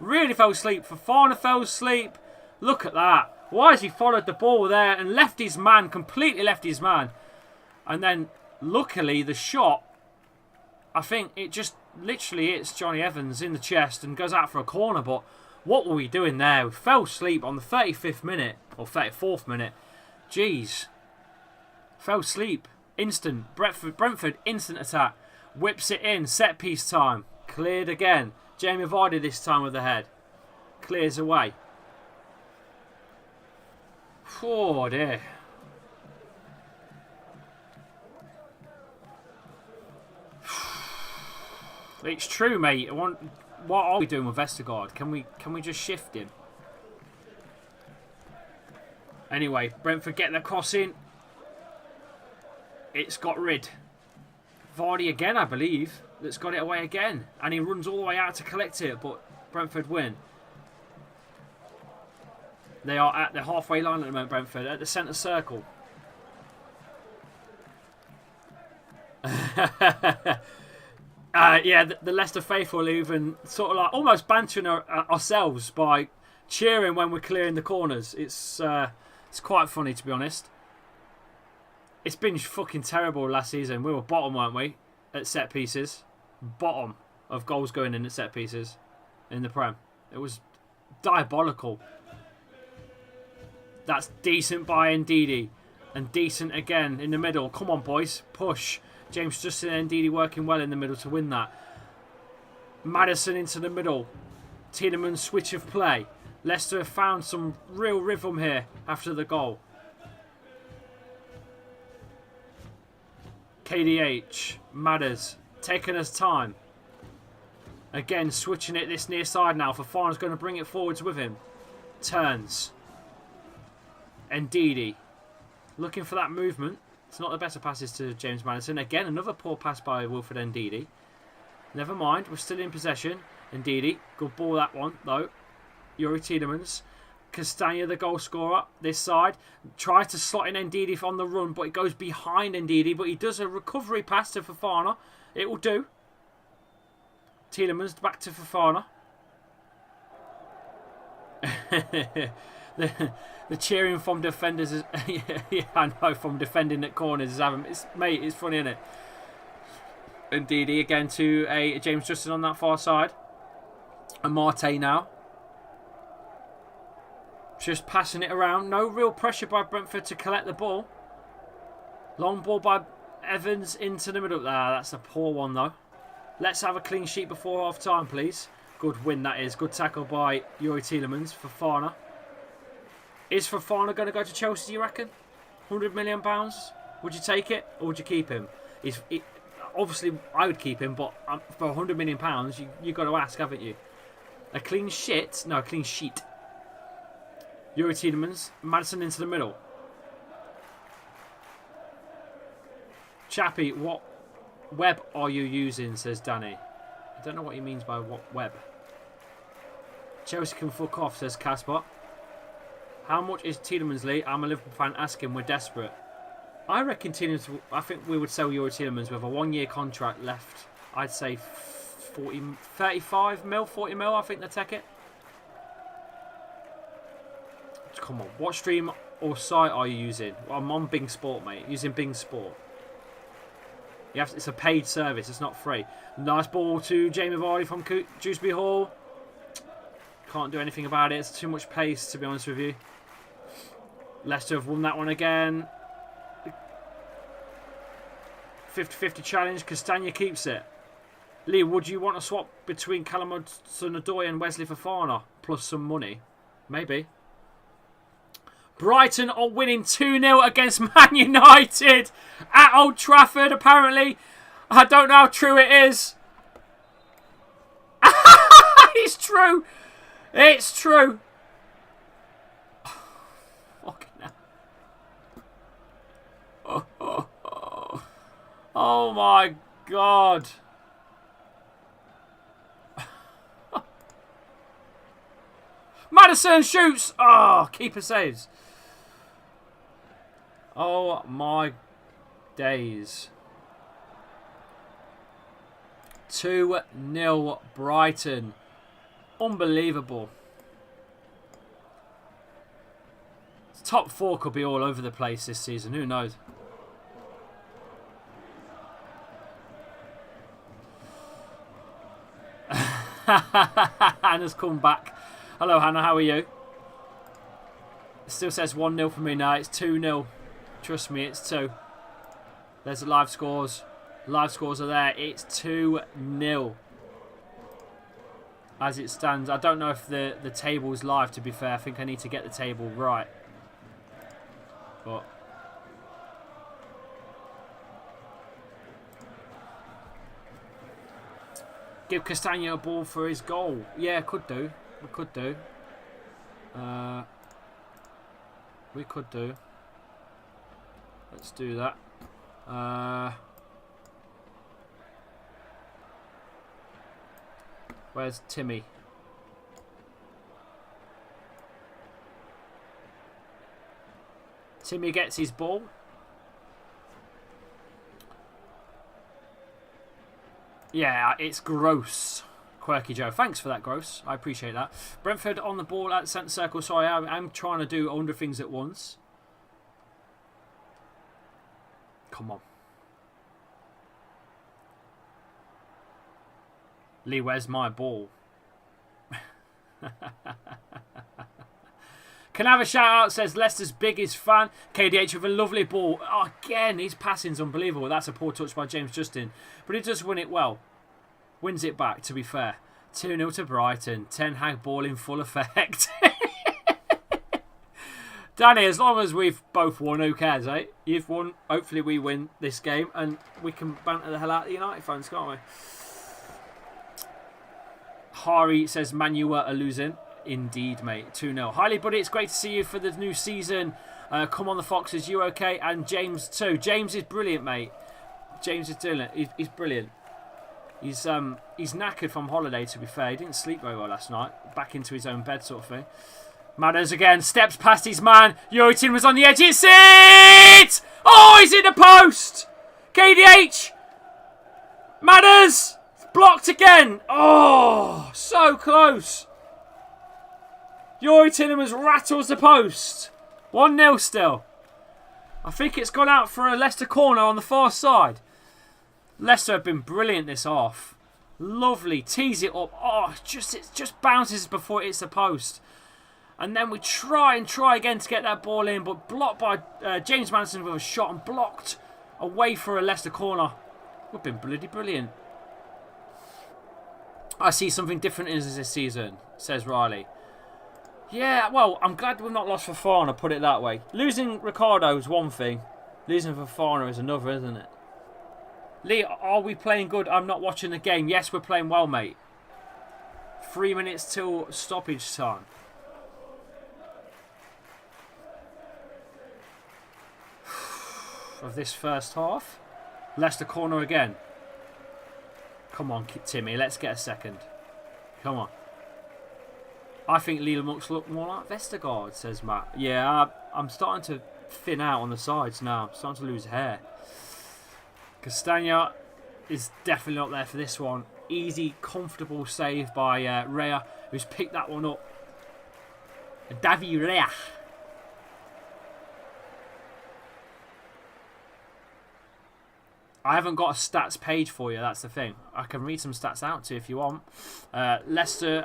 Really fell asleep. Fofana fell asleep. Look at that. Why has he followed the ball there and left his man, completely left his man? And then, luckily, the shot, I think it just literally hits Johnny Evans in the chest and goes out for a corner. But what were we doing there? We fell asleep on the 35th minute, or 34th minute. Jeez. Fell asleep. Instant. Brentford instant attack. Whips it in. Set piece time. Cleared again. Jamie Vardy this time with the head. Clears away. Oh dear. It's true, mate. What are we doing with Vestergaard? Can we just shift him? Anyway, Brentford get their cross in. It's got rid. Vardy again, I believe, that's got it away again. And he runs all the way out to collect it, but Brentford win. They are at the halfway line at the moment, Brentford, at the centre circle. Yeah, the Leicester faithful even sort of like almost bantering ourselves by cheering when we're clearing the corners. It's quite funny, to be honest. It's been fucking terrible last season. We were bottom, weren't we, at set pieces? Bottom of goals going in at set pieces in the Prem. It was Diabolical. That's decent by Ndidi. And decent again in the middle. Come on, boys. Push. James Justin and Ndidi working well in the middle to win that. Maddison into the middle. Tielemans switch of play. Leicester have found some real rhythm here after the goal. KDH. Madders. Taking us time. Again, switching it this near side now. Fofana's going to bring it forwards with him. Turns. Ndidi. Looking for that movement. It's not the better passes to James Maddison. Again, another poor pass by Wilfred Ndidi. Never mind. We're still in possession. Ndidi. Good ball, that one, though. Youri Tielemans. Castagna, the goal scorer, this side. Tries to slot in Ndidi on the run, but it goes behind Ndidi. But he does a recovery pass to Fofana. It will do. Tielemans back to Fofana. the cheering from defenders is yeah, I know, from defending at corners is having mate, it's funny, isn't it? Ndidi again to a James Justin on that far side. And Marte now. Just passing it around. No real pressure by Brentford to collect the ball. Long ball by Evans into the middle. That's a poor one though. Let's have a clean sheet before half time, please. Good win that is. Good tackle by Youri Tielemans. Fofana. Is Fofana going to go to Chelsea, do you reckon? £100 million? Would you take it or would you keep him? Obviously, I would keep him, but for £100 million, you've got to ask, haven't you? A clean sheet? No, a clean sheet. Youri Tielemans. Maddison into the middle. Chappie, what web are you using, says Danny. I don't know what he means by what web. Chelsea can fuck off, says Casper. How much is Tielemans, Lee? I'm a Liverpool fan. Ask him. We're desperate. I reckon Tielemans. I think we would sell Youri Tielemans with a 1-year contract left. I'd say 35 mil, 40 mil. I think they'll take it. Come on. What stream or site are you using? Well, I'm on Bing Sport, mate. Using Bing Sport. It's a paid service. It's not free. Nice ball to Jamie Vardy from Dewsbury Hall. Can't do anything about it. It's too much pace, to be honest with you. Leicester have won that one again. 50-50 challenge. Castagna keeps it. Lee, would you want to swap between Callum Hudson-Odoi and Wesley Fofana? Plus some money? Maybe. Brighton are winning 2-0 against Man United at Old Trafford, apparently. I don't know how true it is. It's true. It's true. Fucking hell. Oh my God. Maddison shoots. Oh, keeper saves. Oh my days. 2-0 Brighton. Unbelievable. Top 4 could be all over the place this season. Who knows? Hannah's come back. Hello, Hannah. How are you? It still says 1-0 for me now. It's 2-0. Trust me, it's 2. There's the live scores. Live scores are there. It's 2-0. As it stands. I don't know if the table's live, to be fair. I think I need to get the table right. But give Castagna a ball for his goal. Yeah, could do. We could do. We could do. Let's do that. Where's Timmy? Timmy gets his ball. Yeah, it's gross. Quirky Joe. Thanks for that, Gross. I appreciate that. Brentford on the ball at the centre circle. Sorry, I'm trying to do 100 things at once. Come on. Lee, where's my ball? Can I have a shout out, says Leicester's biggest fan. KDH with a lovely ball. Oh, again, his passing's unbelievable. That's a poor touch by James Justin. But he does win it well. Wins it back, to be fair. 2-0 to Brighton. Ten Hag ball in full effect. Danny, as long as we've both won, who cares, eh? You've won. Hopefully we win this game and we can banter the hell out of the United fans, can't we? Hari says Man U are losing. Indeed, mate. 2-0. Highly, buddy, it's great to see you for the new season. Come on, the Foxes. You okay? And James too. James is brilliant, mate. James is doing it. He's brilliant. He's knackered from holiday, to be fair. He didn't sleep very well last night. Back into his own bed, sort of thing. Madders again. Steps past his man. Yoritin was on the edge. It's it! Oh, he's in the post! KDH! Madders! Blocked again. Oh, so close. Yori Tillemans rattles the post. 1-0 still. I think it's gone out for a Leicester corner on the far side. Leicester have been brilliant this half. Lovely. Tease it up. Oh, it just bounces before it hits the post. And then we try again to get that ball in, but blocked by James Maddison with a shot and blocked away for a Leicester corner. We've been bloody brilliant. I see something different in us this season, says Riley. Yeah, well, I'm glad we've not lost Fofana, put it that way. Losing Ricardo is one thing. Losing Fofana is another, isn't it? Lee, are we playing good? I'm not watching the game. Yes, we're playing well, mate. 3 minutes till stoppage time. Of this first half. Leicester corner again. Come on, Timmy. Let's get a second. Come on. I think Lila looks look more like Vestergaard, says Matt. Yeah, I'm starting to thin out on the sides now. I'm starting to lose hair. Castagna is definitely not there for this one. Easy, comfortable save by Rea, who's picked that one up. Davi Rea. I haven't got a stats page for you, that's the thing. I can read some stats out to you if you want. Leicester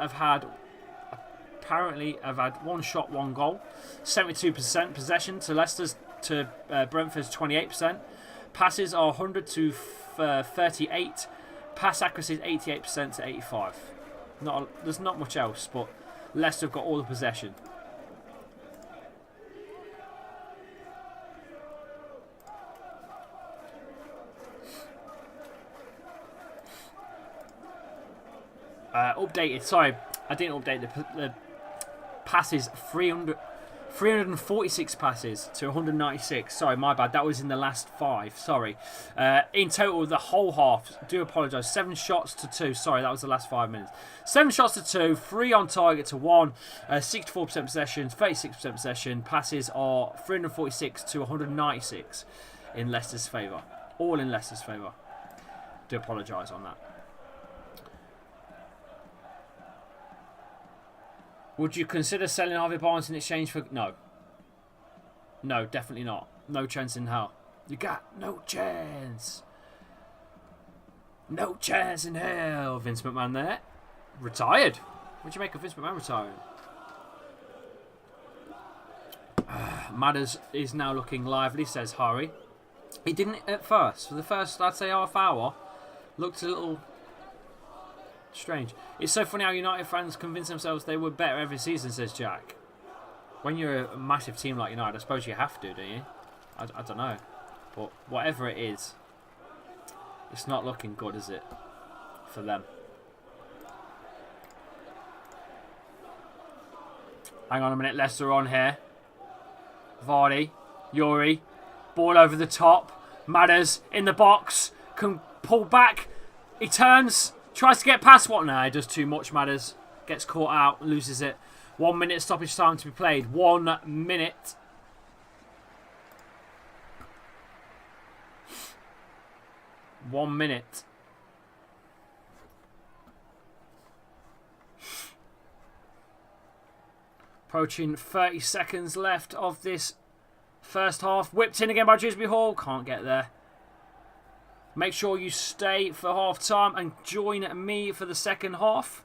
apparently have had one shot, one goal. 72% possession to Leicester's, to Brentford's 28%. Passes are 100 to 38. Pass accuracy is 88% to 85. There's not much else, but Leicester have got all the possession. Updated. Sorry, I didn't update the passes. 346 passes to 196. Sorry, my bad. That was in the last 5. Sorry. In total, the whole half. Do apologise. 7 shots to 2. Sorry, that was the last 5 minutes. 7 shots to 2. 3 on target to 1. 64% possession. 36% possession. Passes are 346 to 196 in Leicester's favour. All in Leicester's favour. Do apologise on that. Would you consider selling Harvey Barnes in exchange for... No. No, definitely not. No chance in hell. You got no chance. No chance in hell. Vince McMahon there. Retired. What do you make of Vince McMahon retiring? Madders is now looking lively, says Harry. He didn't at first. For the first, I'd say, half hour, looked a little... strange. It's so funny how United fans convince themselves they were better every season, says Jack. When you're a massive team like United, I suppose you have to, don't you? I don't know. But whatever it is, it's not looking good, is it? For them. Hang on a minute, Leicester on here. Vardy, Yuri, ball over the top. Madders in the box, can pull back. He turns. Tries to get past what? Nah, he does too much, Matters. Gets caught out, loses it. 1 minute stoppage time to be played. 1 minute. One minute. Approaching 30 seconds left of this first half. Whipped in again by Dewsbury Hall. Can't get there. Make sure you stay for half time and join me for the second half.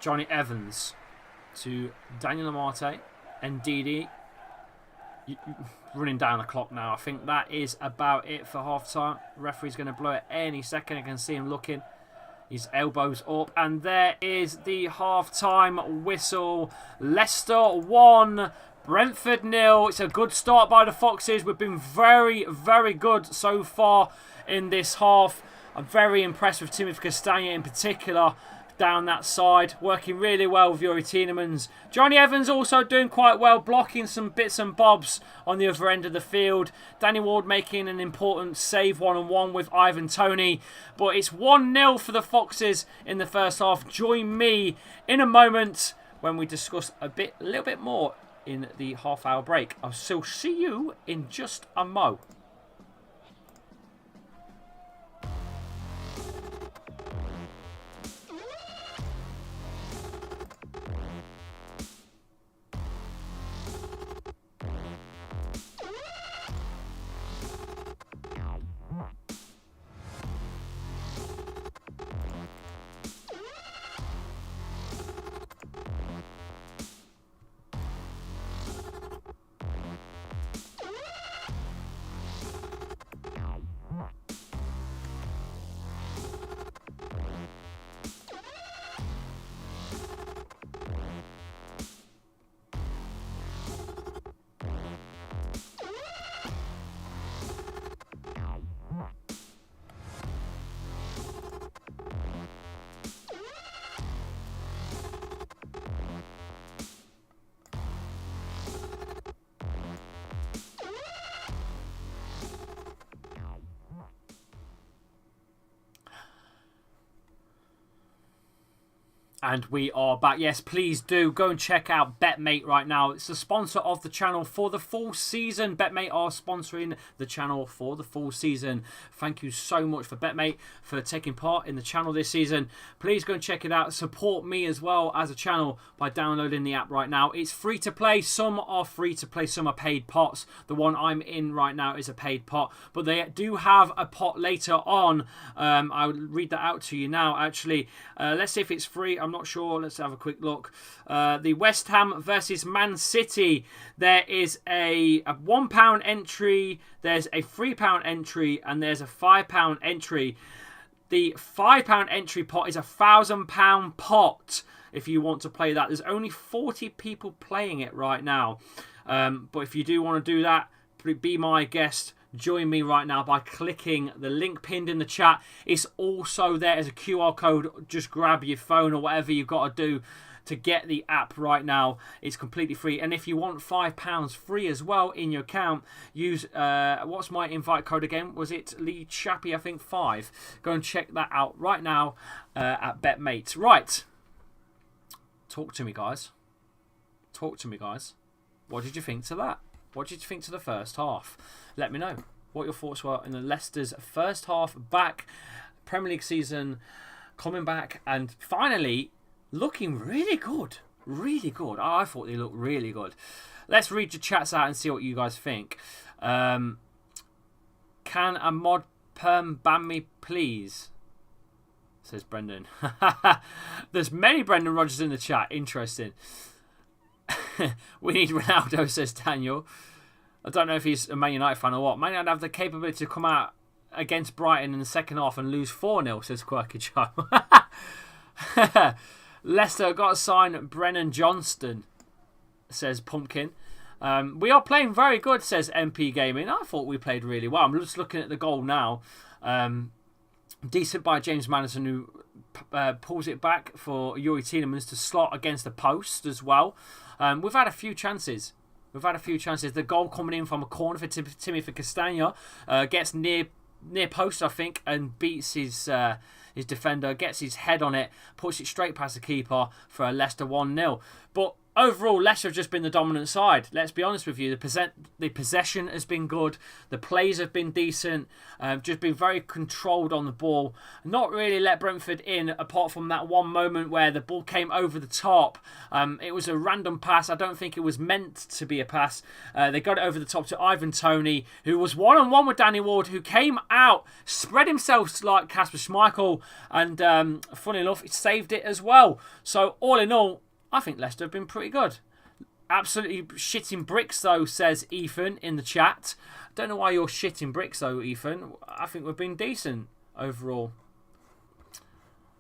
Johnny Evans to Daniel Amate and Ndidi. Running down the clock now. I think that is about it for half time. Referee's going to blow it any second. I can see him looking. His elbows up. And there is the half-time whistle. Leicester 1, Brentford 0. It's a good start by the Foxes. We've been very, very good so far in this half. I'm very impressed with Timothy Castagna in particular down that side. Working really well with Youri Tielemans. Johnny Evans also doing quite well, blocking some bits and bobs on the other end of the field. Danny Ward making an important save one-on-one with Ivan Toney. But it's 1-0 for the Foxes in the first half. Join me in a moment when we discuss a little bit more in the half-hour break. I'll still see you in just a mo. And we are back. Yes, please do go and check out BetMate right now. It's the sponsor of the channel for the full season. BetMate are sponsoring the channel for the full season. Thank you so much for BetMate for taking part in the channel this season. Please go and check it out. Support me as well as a channel by downloading the app right now. It's free to play. Some are free to play. Some are paid pots. The one I'm in right now is a paid pot. But they do have a pot later on. I'll read that out to you now, actually. Let's see if it's free. I'm not sure. Let's have a quick look. The West Ham versus Man City. There is a £1 entry, there's a £3 entry, and there's a £5 entry. The £5 entry pot is a £1,000 pot if you want to play that. There's only 40 people playing it right now. But if you do want to do that, be my guest. Join me right now by clicking the link pinned in the chat. It's also there as a QR code. Just grab your phone or whatever you've got to do to get the app right now. It's completely free. And if you want £5 free as well in your account, use, what's my invite code again? Was it Lee Chappie, I think, 5. Go and check that out right now at BetMate. Right. Talk to me, guys. Talk to me, guys. What did you think to that? What did you think to the first half? Let me know what your thoughts were in the Leicester's first half back. Premier League season coming back and finally looking really good. Really good. I thought they looked really good. Let's read your chats out and see what you guys think. Can a mod perm ban me, please? Says Brendan. There's many Brendan Rodgers in the chat. Interesting. We need Ronaldo, says Daniel. I don't know if he's a Man United fan or what. Man United have the capability to come out against Brighton in the second half and lose 4-0, says Quirky Joe. Leicester got to sign Brennan Johnston, says Pumpkin. We are playing very good, says MP Gaming. I thought we played really well. I'm just looking at the goal now. Decent by James Maddison, who pulls it back for Youri Tielemans to slot against the post as well. We've had a few chances. The goal coming in from a corner for Timothy Castagna gets near post, I think, and beats his defender, gets his head on it, puts it straight past the keeper for a Leicester 1-0. But overall, Leicester have just been the dominant side. Let's be honest with you. The possession has been good. The plays have been decent. Just been very controlled on the ball. Not really let Brentford in, apart from that one moment where the ball came over the top. It was a random pass. I don't think it was meant to be a pass. They got it over the top to Ivan Toney, who was one-on-one with Danny Ward, who came out, spread himself like Kasper Schmeichel, and funny enough, he saved it as well. So all in all, I think Leicester have been pretty good. Absolutely shitting bricks, though, says Ethan in the chat. Don't know why you're shitting bricks, though, Ethan. I think we've been decent overall.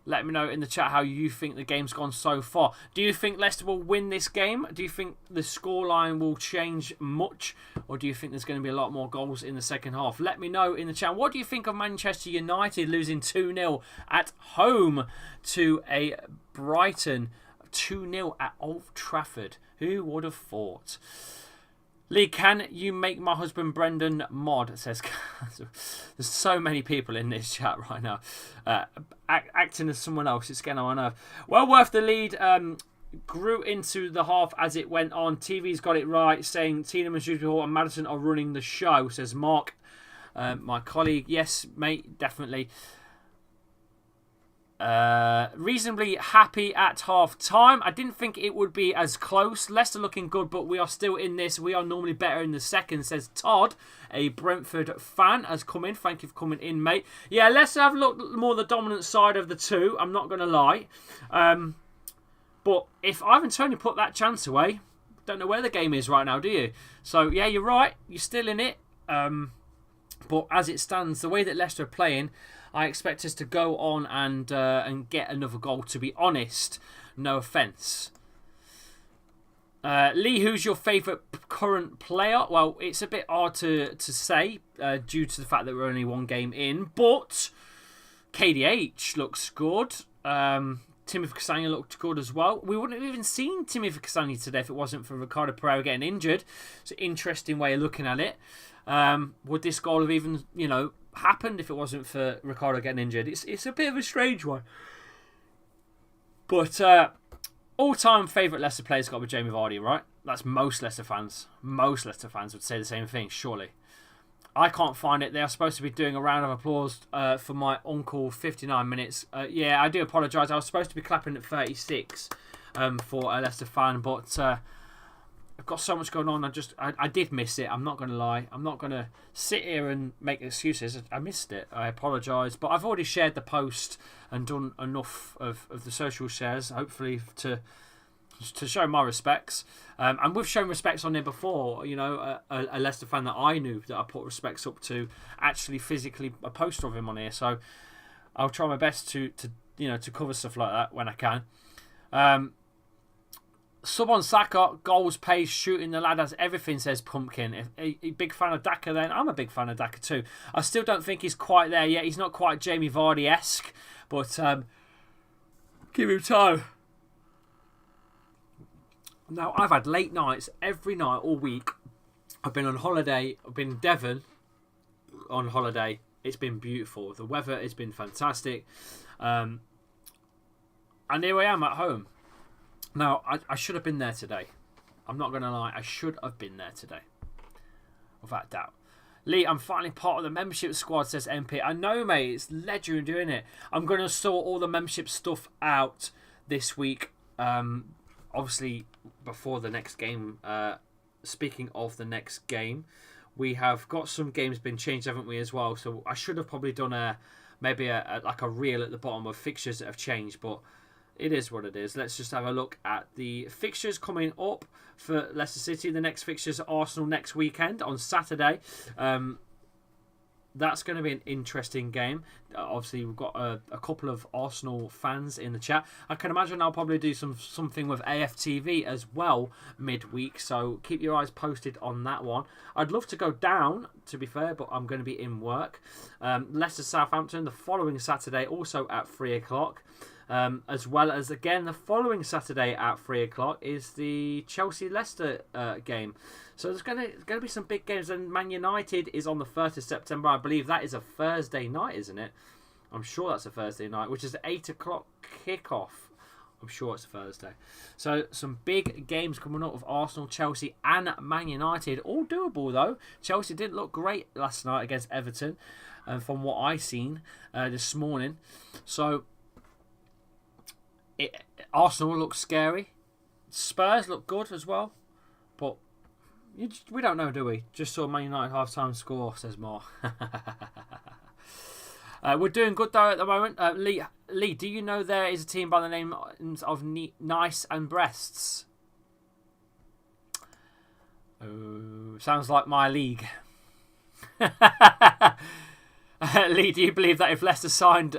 Let me know in the chat how you think the game's gone so far. Do you think Leicester will win this game? Do you think the scoreline will change much? Or do you think there's going to be a lot more goals in the second half? Let me know in the chat. What do you think of Manchester United losing 2-0 at home to a Brighton? 2-0 at Old Trafford. Who would have thought? Lee, can you make my husband Brendan mod? Says there's so many people in this chat right now, acting as someone else. It's getting on my nerve. Well worth the lead. Grew into the half as it went on. TV's got it right, saying Tielemans, Jude and Maddison are running the show. Says Mark, my colleague. Yes, mate, definitely. Reasonably happy at half time. I didn't think it would be as close. Leicester looking good, but we are still in this. We are normally better in the second, says Todd, a Brentford fan, has come in. Thank you for coming in, mate. Yeah, Leicester have looked more the dominant side of the two, I'm not going to lie. But if Ivan Toney put that chance away, don't know where the game is right now, do you? So yeah, you're right, you're still in it. But as it stands, the way that Leicester are playing, I expect us to go on and get another goal, to be honest. No offence. Lee, who's your favourite current player? Well, it's a bit hard to say due to the fact that we're only one game in. But KDH looks good. Timothy Castagne looked good as well. We wouldn't have even seen Timothy Castagne today if it wasn't for Ricardo Pereira getting injured. It's an interesting way of looking at it. Would this goal have even, happened if it wasn't for Ricardo getting injured? It's a bit of a strange one. But all-time favourite Leicester player's got to be Jamie Vardy, right? That's most Leicester fans. Most Leicester fans would say the same thing, surely. I can't find it. They are supposed to be doing a round of applause for my uncle, 59 minutes. Yeah, I do apologise. I was supposed to be clapping at 36 for a Leicester fan, but I've got so much going on. I did miss it. I'm not going to lie. I'm not going to sit here and make excuses. I missed it. I apologise. But I've already shared the post and done enough of the social shares, hopefully, to show my respects. And we've shown respects on there before. A Leicester fan that I knew that I put respects up to actually physically a poster of him on here. So I'll try my best to cover stuff like that when I can. Sub on Saka, goals, pace, shooting, the lad has everything, says Pumpkin. A big fan of Daka then? I'm a big fan of Daka too. I still don't think he's quite there yet. He's not quite Jamie Vardy-esque, but give him time. Now, I've had late nights every night all week. I've been on holiday. I've been in Devon on holiday. It's been beautiful. The weather has been fantastic. And here I am at home. Now, I should have been there today. I'm not going to lie. I should have been there today. Without doubt. Lee, I'm finally part of the membership squad, says MP. I know, mate. It's legendary doing it. I'm going to sort all the membership stuff out this week. Obviously, before the next game. Speaking of the next game, we have got some games been changed, haven't we, as well? So I should have probably done maybe a reel at the bottom of fixtures that have changed, but it is what it is. Let's just have a look at the fixtures coming up for Leicester City. The next fixtures are Arsenal next weekend on Saturday. That's going to be an interesting game. Obviously, we've got a couple of Arsenal fans in the chat. I can imagine I'll probably do something with AFTV as well midweek, so keep your eyes posted on that one. I'd love to go down, to be fair, but I'm going to be in work. Leicester Southampton the following Saturday, also at 3 o'clock. As well as, again, the following Saturday at 3 o'clock is the Chelsea-Leicester game. So there's going to be some big games. And Man United is on the 1st of September. I believe that is a Thursday night, isn't it? I'm sure that's a Thursday night, which is 8 o'clock kickoff. I'm sure it's a Thursday. So some big games coming up with Arsenal, Chelsea and Man United. All doable though. Chelsea didn't look great last night against Everton, from what I seen this morning. So Arsenal looks scary. Spurs look good as well. But we don't know, do we? Just saw Man United half-time score, says more. We're doing good though at the moment. Lee, do you know there is a team by the name of Nice and Breasts? Oh, sounds like my league. Lee, do you believe that if Leicester signed,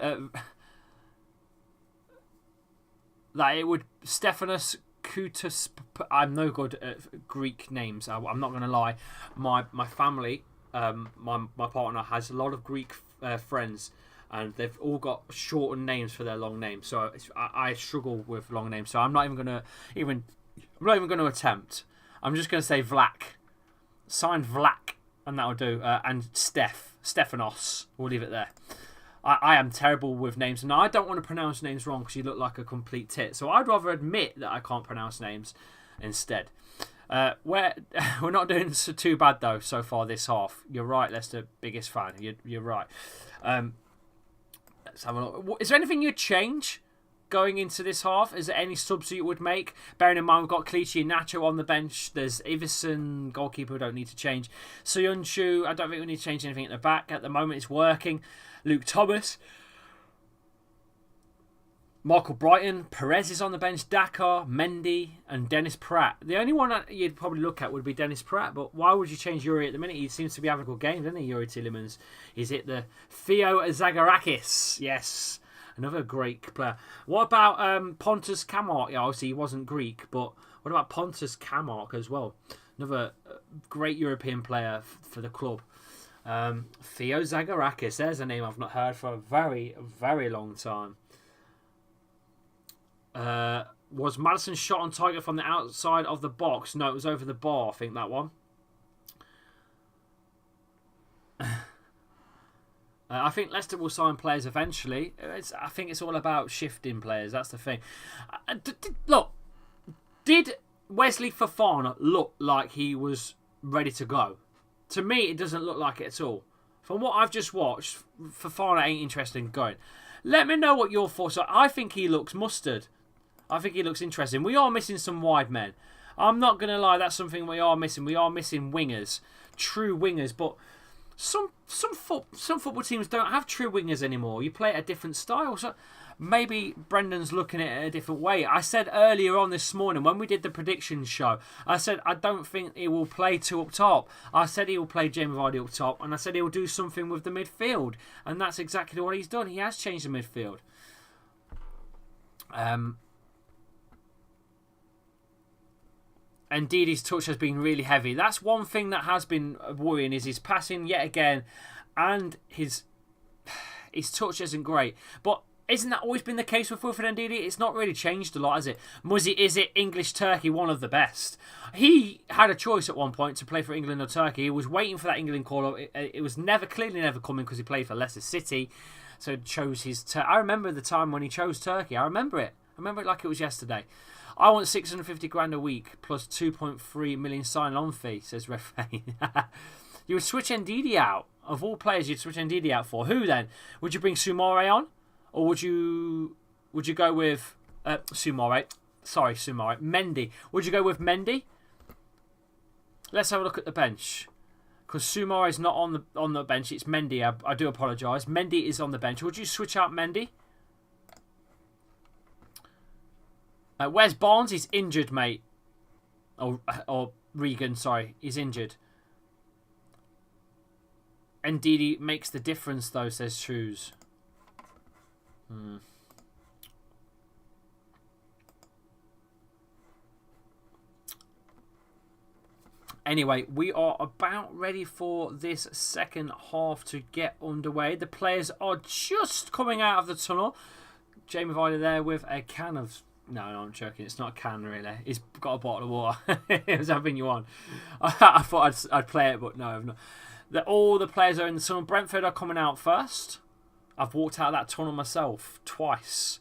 that it would Stephanos Koutas? I'm no good at Greek names. I'm not going to lie. My family, my partner has a lot of Greek friends, and they've all got shortened names for their long names. So I struggle with long names. So I'm not even going to attempt. I'm just going to say Vlak. Signed Vlak, and that'll do. And Stephanos. We'll leave it there. I am terrible with names. Now, I don't want to pronounce names wrong because you look like a complete tit. So I'd rather admit that I can't pronounce names instead. We're not doing too bad, though, so far this half. You're right, Leicester, biggest fan. You're right. Let's have a look. Is there anything you'd change going into this half? Is there any subs you would make? Bearing in mind, we've got Clichy and Nacho on the bench. There's Iverson, goalkeeper, we don't need to change. Soyuncu, I don't think we need to change anything at the back. At the moment, it's working. Luke Thomas. Michael Brighton. Perez is on the bench. Dakar, Mendy, and Dennis Pratt. The only one that you'd probably look at would be Dennis Pratt, but why would you change Yuri at the minute? He seems to be having a good game, doesn't he, Yuri Tielemans? He's hit the Theo Zagarakis. Yes. Another Greek player. What about Pontus Kamark? Yeah, obviously he wasn't Greek, but what about Pontus Kamark as well? Another great European player for the club. Theo Zagarakis. There's a name I've not heard for a very, very long time. Was Maddison shot on target from the outside of the box? No, it was over the bar, I think, that one. I think Leicester will sign players eventually. I think it's all about shifting players. That's the thing. Did Wesley Fofana look like he was ready to go? To me, it doesn't look like it at all. From what I've just watched, Fofana ain't interested in going. Let me know what your thoughts are. I think he looks mustard. I think he looks interesting. We are missing some wide men. I'm not going to lie, that's something we are missing. We are missing wingers. True wingers. But some football teams don't have true wingers anymore. You play a different style. So maybe Brendan's looking at it a different way. I said earlier on this morning when we did the prediction show, I said I don't think he will play two up top. I said he will play Jamie Vardy up top, and I said he will do something with the midfield, and that's exactly what he's done. He has changed the midfield. Indeed, his touch has been really heavy. That's one thing that has been worrying, is his passing yet again, and his touch isn't great. But isn't that always been the case with Wilfred Ndidi? It's not really changed a lot, has it? Muzzy, is it English Turkey, one of the best? He had a choice at one point to play for England or Turkey. He was waiting for that England call. It was clearly never coming because he played for Leicester City. So he chose his... I remember the time when he chose Turkey. I remember it. I remember it like it was yesterday. I want 650 grand a week plus 2.3 million sign-on fee, says Refrain. You would switch Ndidi out. Of all players, you'd switch Ndidi out for. Who then? Would you bring Soumare on? Or would you go with... Soumare. Sorry, Soumare. Mendy. Would you go with Mendy? Let's have a look at the bench. Because Soumare is not on the bench. It's Mendy. I do apologise. Mendy is on the bench. Would you switch out Mendy? Where's Barnes? He's injured, mate. Or Regan, sorry. He's injured. Ndidi makes the difference, though, says Shoes. Anyway, we are about ready for this second half to get underway. The players are just coming out of the tunnel. Jamie Vardy there with a can of... No, I'm joking. It's not a can, really. He's got a bottle of water. It was having you on. I thought I'd play it, but no, I've not. All the players are in the tunnel. Brentford are coming out first. I've walked out of that tunnel myself twice.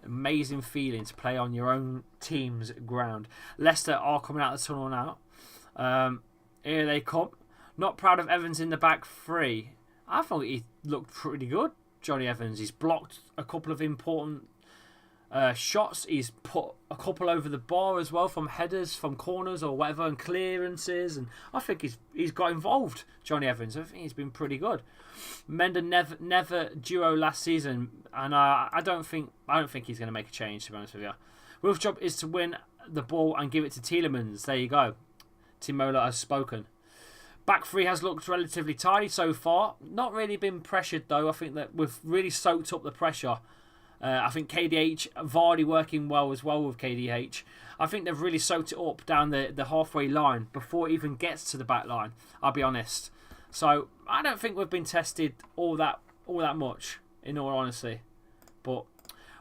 Amazing feeling to play on your own team's ground. Leicester are coming out of the tunnel now. Here they come. Not proud of Evans in the back three. I thought he looked pretty good, Johnny Evans. He's blocked a couple of important shots. He's put a couple over the bar as well from headers, from corners or whatever, and clearances. And I think he's got involved, Johnny Evans. I think he's been pretty good. Mender never duo last season, and I don't think he's going to make a change, to be honest with you. Wolf's job is to win the ball and give it to Tielemans. There you go. Timola has spoken. Back three has looked relatively tidy so far. Not really been pressured though. I think that we've really soaked up the pressure. I think KDH, Vardy working well as well with KDH. I think they've really soaked it up down the halfway line before it even gets to the back line. I'll be honest. So I don't think we've been tested all that much, in all honesty. But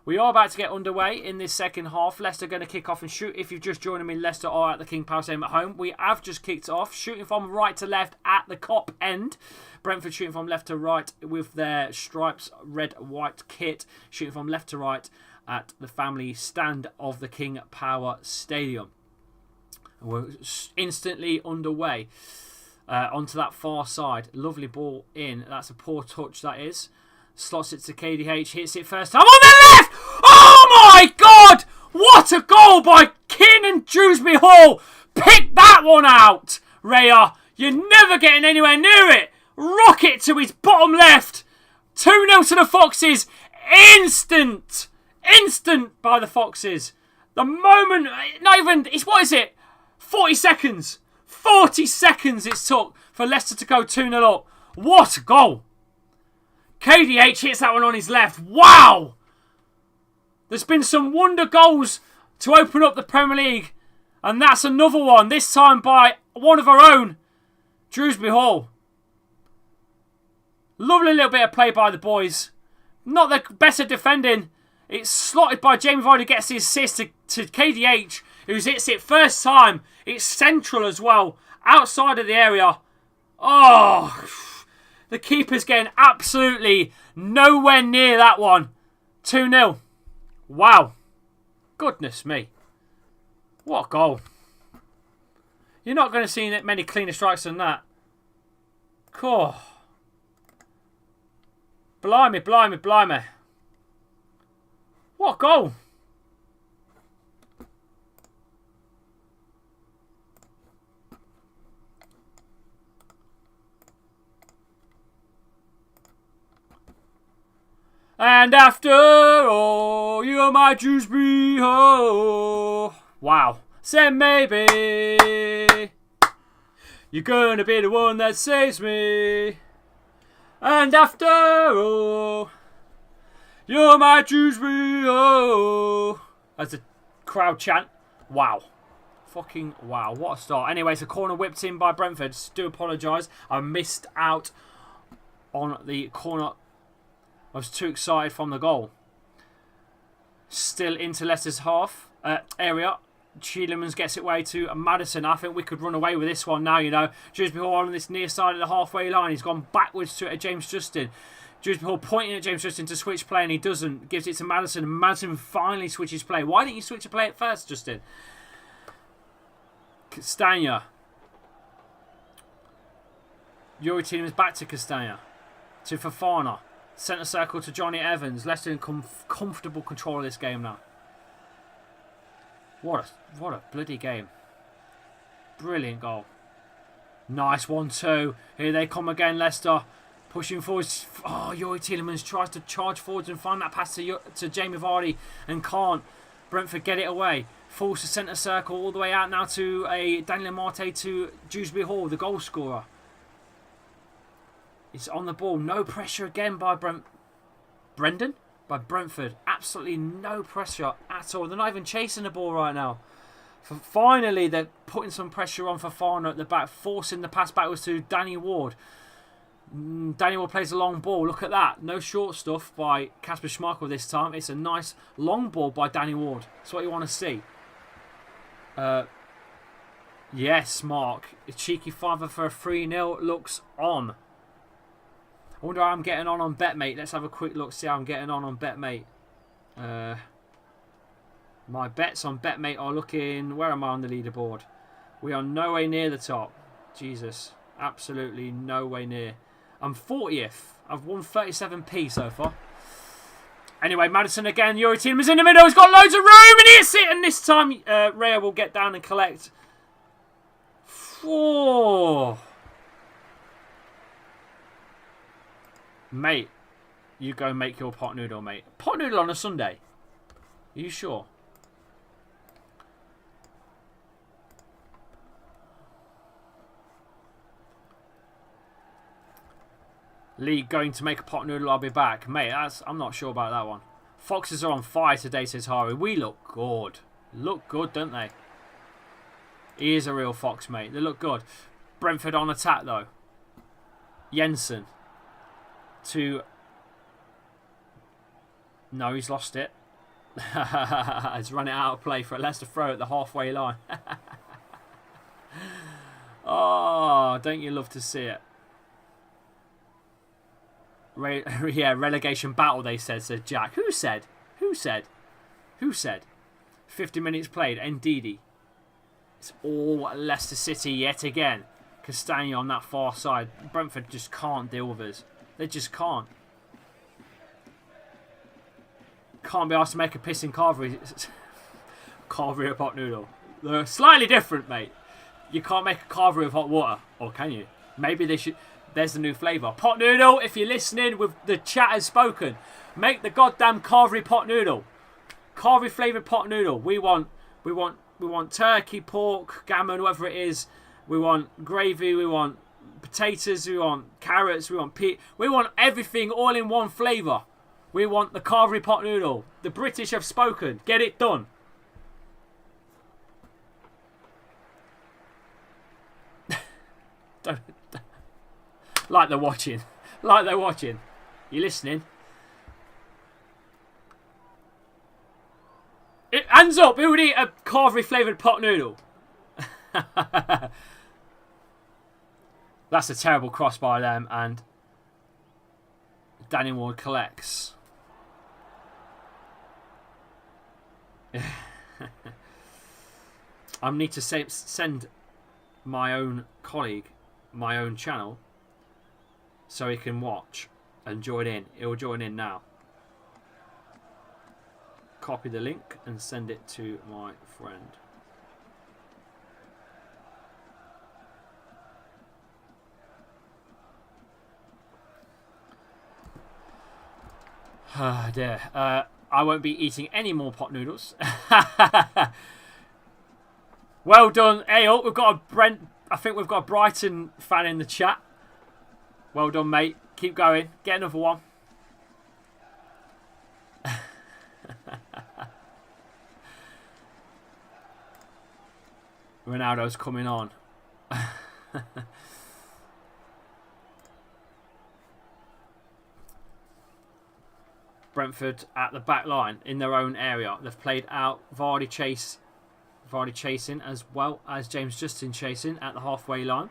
we are about to get underway in this second half. Leicester going to kick off and shoot. If you've just joined me, Leicester are at the King Power Stadium at home. We have just kicked off, shooting from right to left at the Kop end. Brentford shooting from left to right with their stripes, red, white kit. Shooting from left to right at the family stand of the King Power Stadium. We're instantly underway onto that far side. Lovely ball in. That's a poor touch, that is. Slots it to KDH, hits it first time on the left! Oh my God! What a goal by Keenan Dewsbury Hall! Pick that one out, Raya. You're never getting anywhere near it. Rocket to his bottom left. 2-0 to the Foxes. Instant by the Foxes. The moment, not even, what is it? 40 seconds. 40 seconds it took for Leicester to go 2-0 up. What a goal. KDH hits that one on his left. Wow! There's been some wonder goals to open up the Premier League. And that's another one. This time by one of our own. Dewsbury Hall. Lovely little bit of play by the boys. Not the best at defending. It's slotted by Jamie Vardy, who gets the assist to KDH, who hits it first time. It's central as well. Outside of the area. Oh... The keeper's getting absolutely nowhere near that one. 2-0. Wow. Goodness me. What a goal. You're not going to see many cleaner strikes than that. Cool. Blimey, blimey, blimey. What a goal. And after all, you're my Dewsbury Hall. Wow. Said maybe you're gonna be the one that saves me. And after all, you're my Dewsbury Hall. As the crowd chant. Wow. Fucking wow. What a start. Anyway, it's a corner whipped in by Brentford. Do apologise. I missed out on the corner. I was too excited from the goal. Still into Leicester's half area. Tielemans gets it away to Maddison. I think we could run away with this one now, you know. Dewsbury Hall on this near side of the halfway line. He's gone backwards to James Justin. Dewsbury Hall pointing at James Justin to switch play, and he doesn't. Gives it to Maddison, and Maddison finally switches play. Why didn't you switch to play at first, Justin? Castagna. Yuri Tielemans back to Castagna. To Fofana. Centre circle to Johnny Evans. Leicester in comfortable control of this game now. What a bloody game. Brilliant goal. Nice 1-2. Here they come again, Leicester. Pushing forwards. Oh, Yuri Tielemans tries to charge forwards and find that pass to Jamie Vardy and can't. Brentford get it away. Falls to centre circle all the way out now to a Daniel Marte to Dewsbury Hall, the goal scorer. He's on the ball. No pressure again by Brendan? By Brentford. Absolutely no pressure at all. They're not even chasing the ball right now. Finally, they're putting some pressure on Fofana at the back, forcing the pass backwards to Danny Ward. Danny Ward plays a long ball. Look at that. No short stuff by Kasper Schmeichel this time. It's a nice long ball by Danny Ward. That's what you want to see. Yes, Mark. A cheeky fiver for a 3-0 looks on. I wonder how I'm getting on BetMate. Let's have a quick look, see how I'm getting on BetMate. My bets on BetMate are looking... Where am I on the leaderboard? We are nowhere near the top. Jesus. Absolutely nowhere near. I'm 40th. I've won 37p so far. Anyway, Madison again. Yuri Tielemans in the middle. He's got loads of room and he hits it. And this time, Rhea will get down and collect. 4. Mate, you go make your pot noodle, mate. Pot noodle on a Sunday? Are you sure? Lee going to make a pot noodle, I'll be back. Mate, I'm not sure about that one. Foxes are on fire today, says Hari. We look good. Look good, don't they? He is a real fox, mate. They look good. Brentford on attack, though. Jensen. To... No, he's lost it. He's run it out of play for a Leicester throw at the halfway line. Oh, don't you love to see it? Yeah, relegation battle, they said Jack. Who said? Who said? Who said? 50 minutes played, Ndidi. It's all Leicester City yet again. Castagna on that far side. Brentford just can't deal with us. They just can't. Can't be asked to make a pissing carvery. Carvery of hot noodle. They're slightly different, mate. You can't make a carvery of hot water. Or can you? Maybe they should... There's the new flavour. Pot noodle, if you're listening, with the chat has spoken. Make the goddamn carvery pot noodle. Carvery flavoured pot noodle. We want turkey, pork, gammon, whatever it is. We want gravy, we want potatoes, we want carrots, we want we want everything all in one flavour. We want the carvery pot noodle. The British have spoken. Get it done. don't. Like they're watching. Like they're watching. You listening? Hands up! Who would eat a carvery flavoured pot noodle? That's a terrible cross by them, and Danny Ward collects. I need to send my own colleague my own channel so he can watch and join in. He'll join in now. Copy the link and send it to my friend. Oh dear. I won't be eating any more pot noodles. Well done. Hey, oh, we've got a I think we've got a Brighton fan in the chat. Well done, mate. Keep going. Get another one. Ronaldo's coming on. Brentford at the back line in their own area. They've played out Vardy chasing as well as James Justin chasing at the halfway line.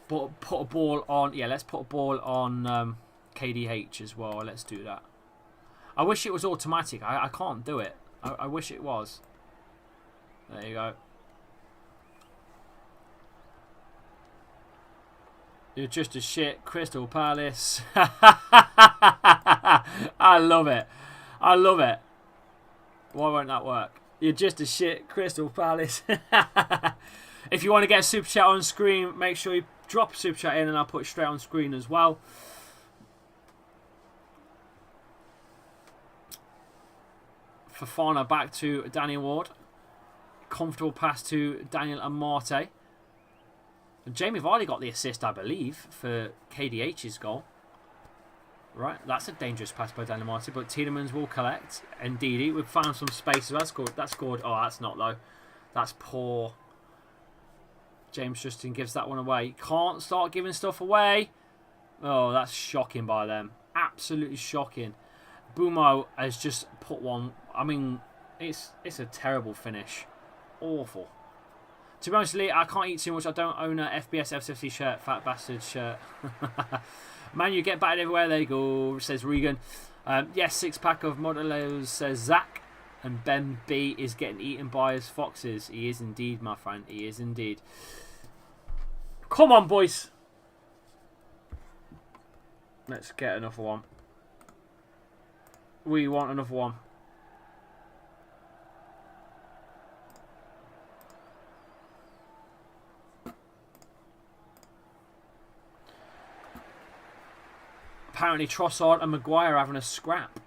But put a ball on. Yeah, let's put a ball on KDH as well. Let's do that. I wish it was automatic. I can't do it. I wish it was. There you go. You're just a shit, Crystal Palace. I love it. I love it. Why won't that work? You're just a shit, Crystal Palace. If you want to get a super chat on screen, make sure you drop a super chat in and I'll put it straight on screen as well. Fofana back to Danny Ward. Comfortable pass to Daniel Amate. And Jamie Vardy got the assist, I believe, for KDH's goal. Right, that's a dangerous pass by Daniel Amate, but Tielemans will collect. Ndidi, we've found some space. That scored. Oh, that's not though. That's poor. James Justin gives that one away. Can't start giving stuff away. Oh, that's shocking by them. Absolutely shocking. Bumo has just put one. I mean, it's a terrible finish. Awful. To be honest, Lee, I can't eat too much. I don't own a FBS FCFC shirt, fat bastard shirt. Man, you get battered everywhere. There you go, says Regan. Yes, 6-pack of Modelos, says Zach. And Ben B is getting eaten by his foxes. He is indeed, my friend. He is indeed. Come on, boys. Let's get another one. We want another one. Apparently Trossard and Maguire are having a scrap.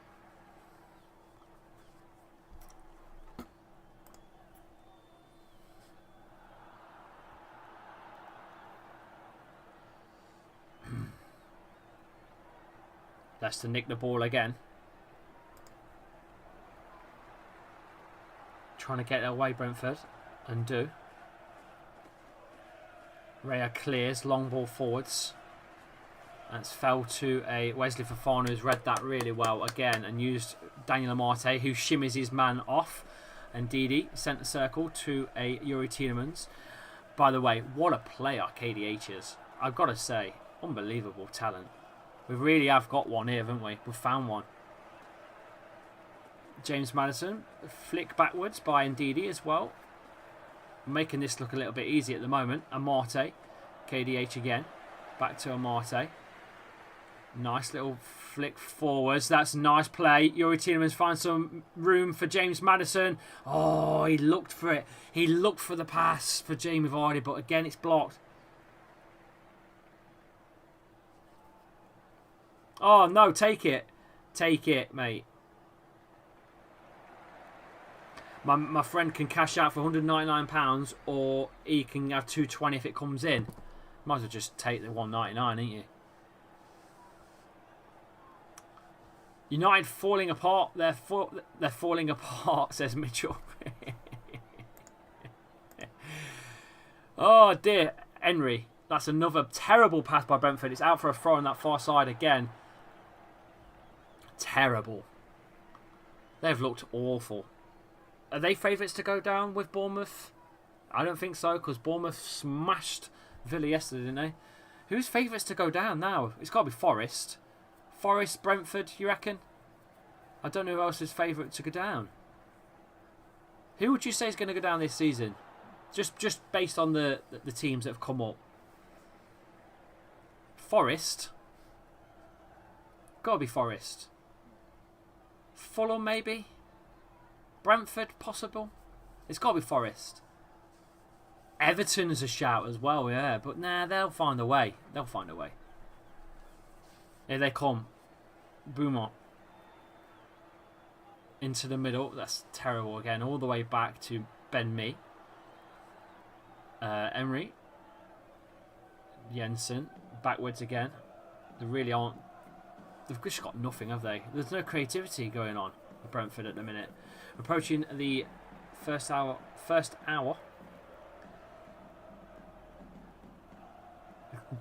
Leicester nick the ball again. Trying to get away, Brentford. And do. Raya clears. Long ball forwards. That's fell to a Wesley Fofana, who's read that really well again and used Daniel Amate, who shimmies his man off. And Didi, centre circle to a Yuri Tielemans. By the way, what a player KDH is. I've got to say, unbelievable talent. We really have got one here, haven't we? We've found one. James Maddison, flick backwards by Ndidi as well. Making this look a little bit easy at the moment. Amate, KDH again. Back to Amate. Nice little flick forwards. That's a nice play. Yuri Tielemans finds some room for James Maddison. Oh, he looked for it. He looked for the pass for Jamie Vardy, but again, it's blocked. Oh, no, take it. Take it, mate. My friend can cash out for £199 or he can have £220 if it comes in. Might as well just take the £199, ain't you? United falling apart. They're falling apart, says Mitchell. Oh, dear. Henry. That's another terrible pass by Brentford. It's out for a throw on that far side again. Terrible. They've looked awful. Are they favourites to go down with Bournemouth? I don't think so, because Bournemouth smashed Villa yesterday, didn't they? Who's favourites to go down now? It's got to be Forest. Forest, Brentford, you reckon? I don't know who else is favourite to go down. Who would you say is going to go down this season? Just based on the teams that have come up. Forest. Got to be Forest. Fulham, maybe? Brentford, possible? It's got to be Forest. Everton's a shout as well, yeah. But nah, they'll find a way. They'll find a way. Here they come. Beaumont. Into the middle. That's terrible again. All the way back to Ben Mee. Emery. Jensen. Backwards again. They really aren't. They've just got nothing, have they? There's no creativity going on with Brentford at the minute. Approaching the first hour.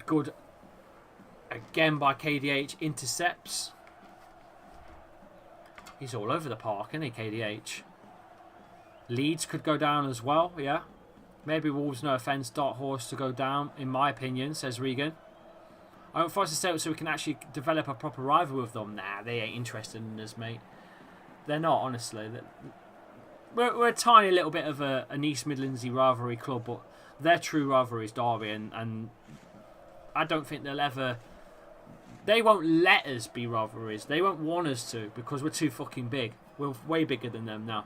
Good. Again by KDH. Intercepts. He's all over the park, isn't he, KDH? Leeds could go down as well, yeah. Maybe Wolves, no offence, Dark Horse to go down, in my opinion, says Regan. I want Forest to stay up so we can actually develop a proper rival with them. Nah, they ain't interested in us, mate. They're not, honestly. We're a tiny little bit of an East Midlandsy rivalry club, but their true rivalry is Derby, and I don't think they'll ever... They won't let us be rivalries. They won't want us to because we're too fucking big. We're way bigger than them now.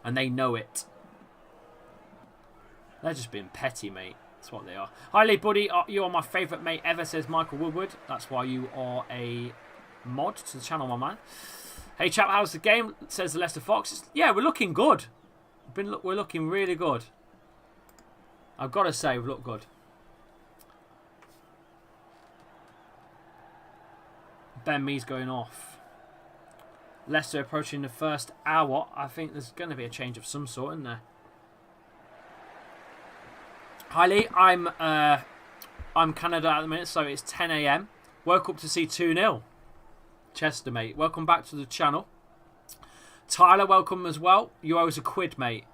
And they know it. They're just being petty, mate. That's what they are. Hi, Lee, buddy. You are my favourite mate ever, says Michael Woodward. That's why you are a mod to the channel, my man. Hey, chap, how's the game? Says the Leicester Fox. Yeah, we're looking good. We're looking really good. I've got to say, we look good. Ben Mee's going off. Leicester approaching the first hour. I think there's going to be a change of some sort, isn't there? Hi Lee, I'm Canada at the minute, so it's 10 AM. Woke up to see 2-0. Chester, mate. Welcome back to the channel. Tyler, welcome as well. You owe us £1, mate.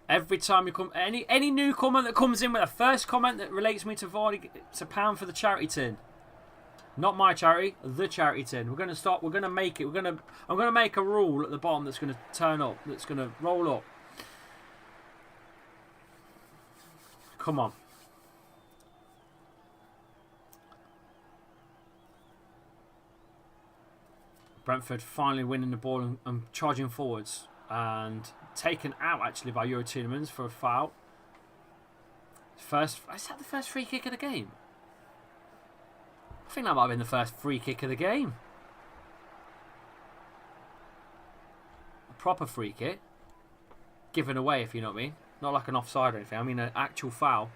Every time you come, any newcomer that comes in with a first comment that relates me to Vardy, it's £1 for the charity tin. Not my charity, the charity tin. We're going to stop. We're going to make it. I'm going to make a rule at the bottom that's going to turn up. That's going to roll up. Come on. Brentford finally winning the ball and charging forwards. And taken out, actually, by Euro Tielemans for a foul. Is that the first free kick of the game? I think that might have been the first free kick of the game. A proper free kick. Given away, if you know what I mean. Not like an offside or anything. I mean an actual foul.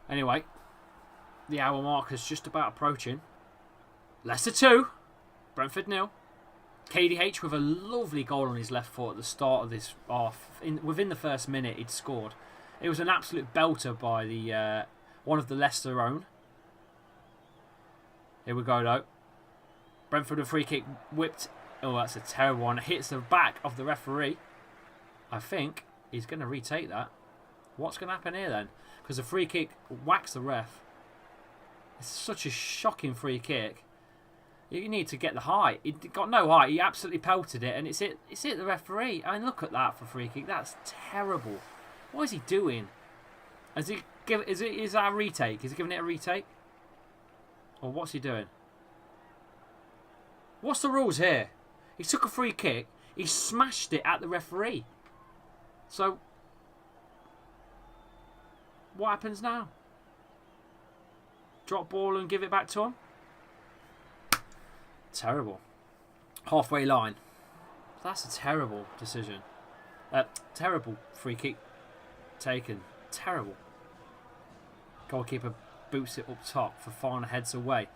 Anyway. The hour marker's just about approaching. Leicester 2. Brentford 0. KDH with a lovely goal on his left foot at the start of this half. Within the first minute, he'd scored. It was an absolute belter by the one of the Leicester own. Here we go, though. Brentford a free kick whipped. Oh, that's a terrible one. It hits the back of the referee. I think he's going to retake that. What's going to happen here, then? Because the free kick whacks the ref. It's such a shocking free kick. You need to get the height. He got no height. He absolutely pelted it, and it's hit the referee. I mean, look at that for free kick. That's terrible. What is he doing? Is that a retake? Is he giving it a retake? Or what's he doing? What's the rules here? He took a free kick. He smashed it at the referee. So, what happens now? Drop ball and give it back to him? Terrible. Halfway line. That's a terrible decision. Terrible free kick taken. Terrible. Goalkeeper boots it up top for Fana heads away.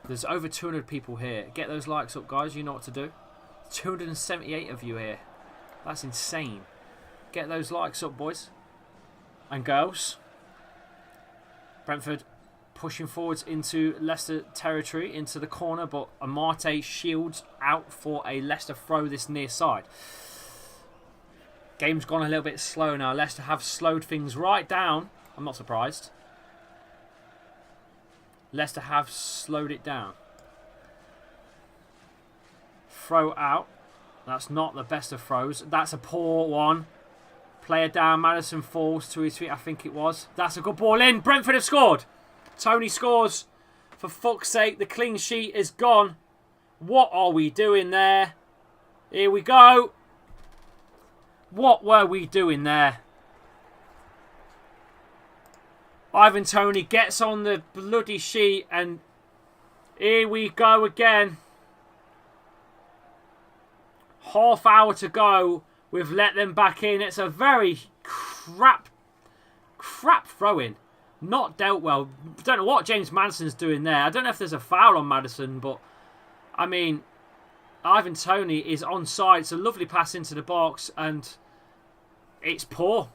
There's over 200 people here. Get those likes up, guys. You know what to do. 278 of you here. That's insane. Get those likes up, boys and girls. Brentford pushing forwards into Leicester territory, into the corner, but Amate shields out for a Leicester throw this near side. Game's gone a little bit slow now. Leicester have slowed things right down. I'm not surprised. Leicester have slowed it down. Throw out. That's not the best of throws. That's a poor one. Player down. Maddison falls to his feet, I think it was. That's a good ball in. Brentford have scored. Tony scores. For fuck's sake, the clean sheet is gone. What are we doing there? Here we go. What were we doing there? Ivan Toney gets on the bloody sheet and here we go again. Half hour to go. We've let them back in. It's a very crap throw-in. Not dealt well. Don't know what James Maddison's doing there. I don't know if there's a foul on Maddison, but I mean, Ivan Toney is onside. It's a lovely pass into the box and it's poor.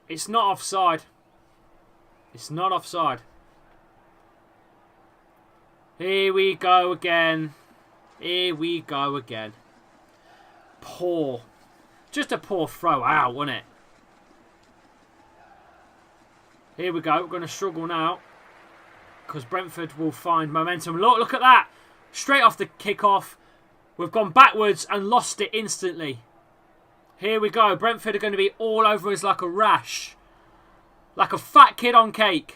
It's not offside. It's not offside. Here we go again. Here we go again. Poor. Just a poor throw out, wasn't it? Here we go. We're going to struggle now. Because Brentford will find momentum. Look at that. Straight off the kick-off. We've gone backwards and lost it instantly. Here we go. Brentford are going to be all over us like a rash. Like a fat kid on cake.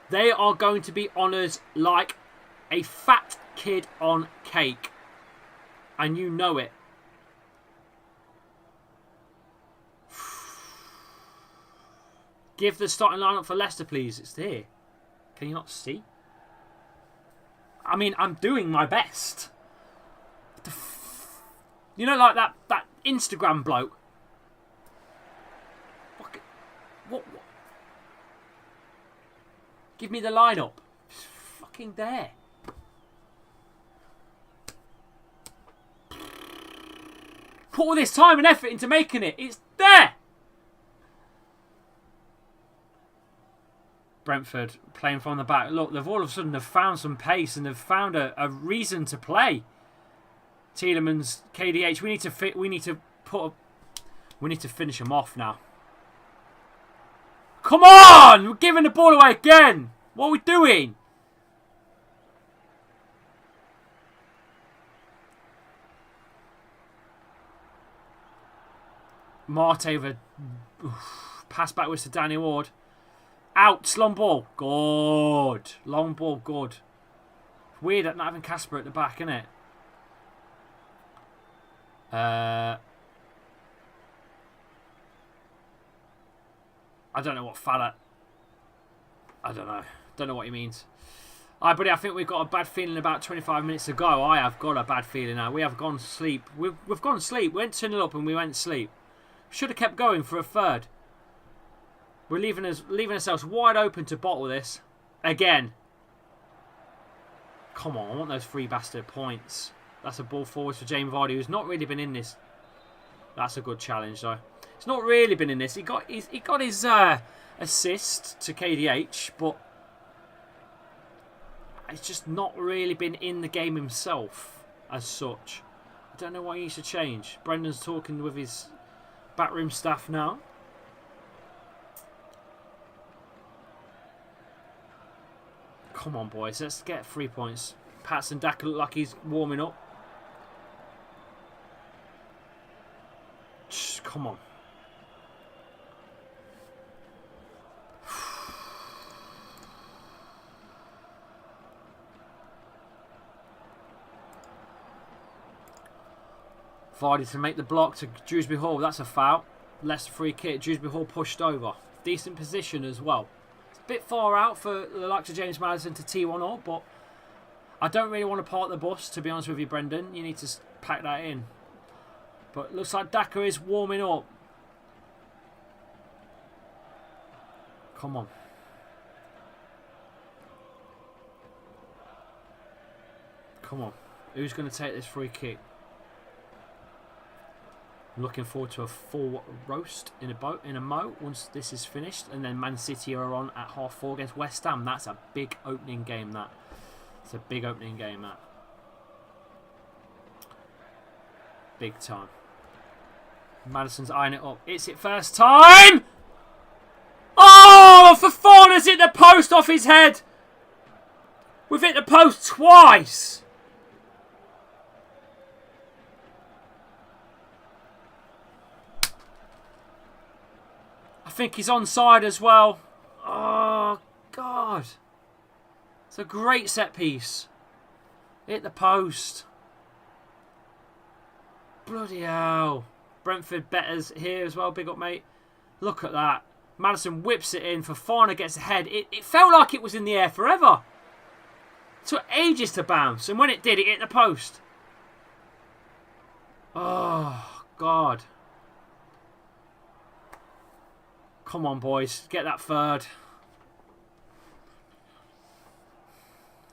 They are going to be on us like a fat kid on cake. And you know it. Give the starting lineup for Leicester, please. It's there. Can you not see? I mean, I'm doing my best. You know, like that Instagram bloke. What? Give me the lineup. It's fucking there. Put all this time and effort into making it. It's there. Brentford playing from the back. Look, they've all of a sudden have found some pace and they've found a reason to play. Tielemans, KDH. We need to finish them off now. Come on! We're giving the ball away again. What are we doing? Marte with a pass backwards to Danny Ward. Out, long ball. Good. Long ball, good. Weird at not having Casper at the back, isn't it? I don't know what fella. I don't know. Don't know what he means. Alright, buddy, I think we've got a bad feeling about 25 minutes ago. I have got a bad feeling now. We have gone to sleep. We've gone to sleep. We went 2-0 up and we went to sleep. Should have kept going for a third. We're leaving ourselves wide open to bottle this. Again. Come on, I want those 3 bastard points. That's a ball forwards for James Vardy, who's not really been in this. That's a good challenge, though. He's not really been in this. He got his assist to KDH, but he's just not really been in the game himself as such. I don't know what he needs to change. Brendan's talking with his backroom staff now. Come on, boys. Let's get 3 points. Patson Daka look like he's warming up. Come on. Vardy to make the block to Dewsbury Hall. That's a foul. Leicester free kick. Dewsbury Hall pushed over. Decent position as well. It's a bit far out for the likes of James Maddison to tee one up, but I don't really want to park the bus, to be honest with you, Brendan. You need to pack that in. But it looks like Daka is warming up. Come on. Come on. Who's going to take this free kick? I'm looking forward to a full roast in a mo once this is finished. And then Man City are on at 4:30 against West Ham. That's a big opening game, that. It's a big opening game, that. Big time. Madison's eyeing it up. It's it first time! Oh! Fofana's hit the post off his head! We've hit the post twice! I think he's onside as well. Oh, God. It's a great set piece. Hit the post. Bloody hell. Brentford betters here as well. Big up, mate. Look at that. Maddison whips it in. Fofana gets ahead. It felt like it was in the air forever. It took ages to bounce. And when it did, it hit the post. Oh, God. Come on, boys. Get that third.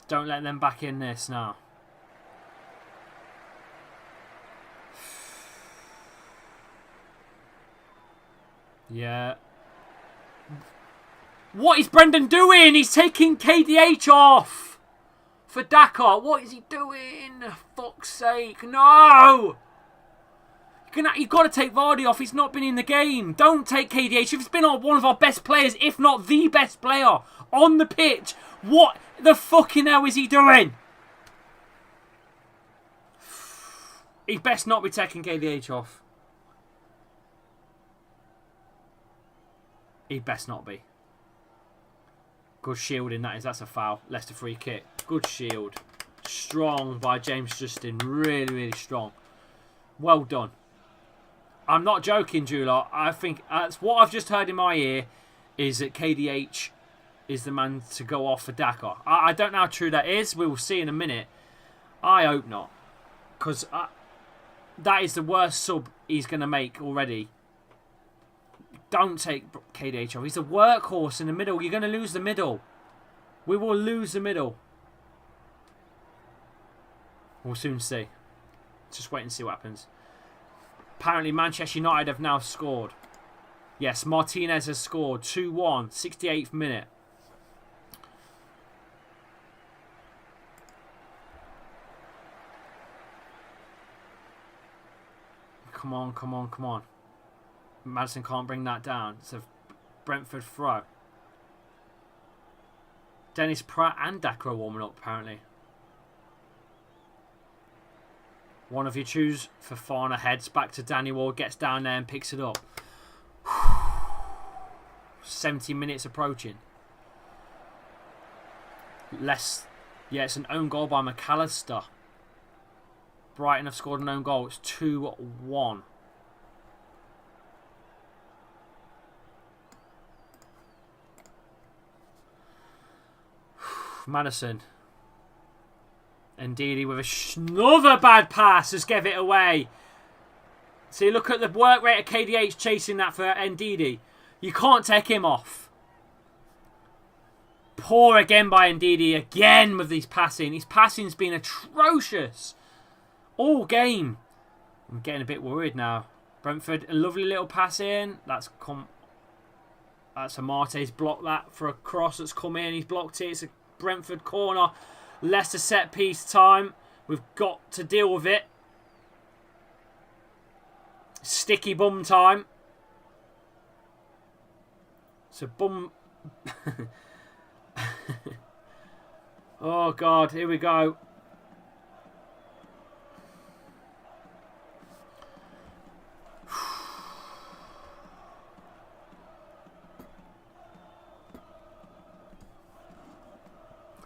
Don't let them back in this now. Yeah. What is Brendan doing? He's taking KDH off for Daka. What is he doing? Fuck's sake. No! You've got to take Vardy off. He's not been in the game. Don't take KDH. If it's been one of our best players, if not the best player on the pitch, what the fucking hell is he doing? He best not be taking KDH off. He best not be. Good shielding, that is. That's a foul. Leicester free kick. Good shield. Strong by James Justin. Really, really strong. Well done. I'm not joking, Jula. I think that's what I've just heard in my ear is that KDH is the man to go off for Daka. I don't know how true that is. We will see in a minute. I hope not. Because that is the worst sub he's going to make already. Don't take KDH off. He's a workhorse in the middle. You're going to lose the middle. We will lose the middle. We'll soon see. Just wait and see what happens. Apparently Manchester United have now scored. Yes, Martinez has scored. 2-1. 68th minute. Come on, come on, come on. Maddison can't bring that down. It's a Brentford throw. Dennis Pratt and Daka are warming up, apparently. One of you choose. Fofana heads back to Danny Ward, gets down there and picks it up. 70 minutes approaching. Yeah, it's an own goal by McAllister. Brighton have scored an own goal. It's 2-1. Maddison. Ndidi with another bad pass. Just gave it away. See, look at the work rate of KDH chasing that for Ndidi. You can't take him off. Poor again by Ndidi. Again with these passing. His passing's been atrocious. All game. I'm getting a bit worried now. Brentford, a lovely little pass in. That's Amate's blocked that for a cross that's come in. He's blocked it. It's a Brentford corner. Leicester set piece time. We've got to deal with it. Sticky bum time. So bum. Oh God, here we go.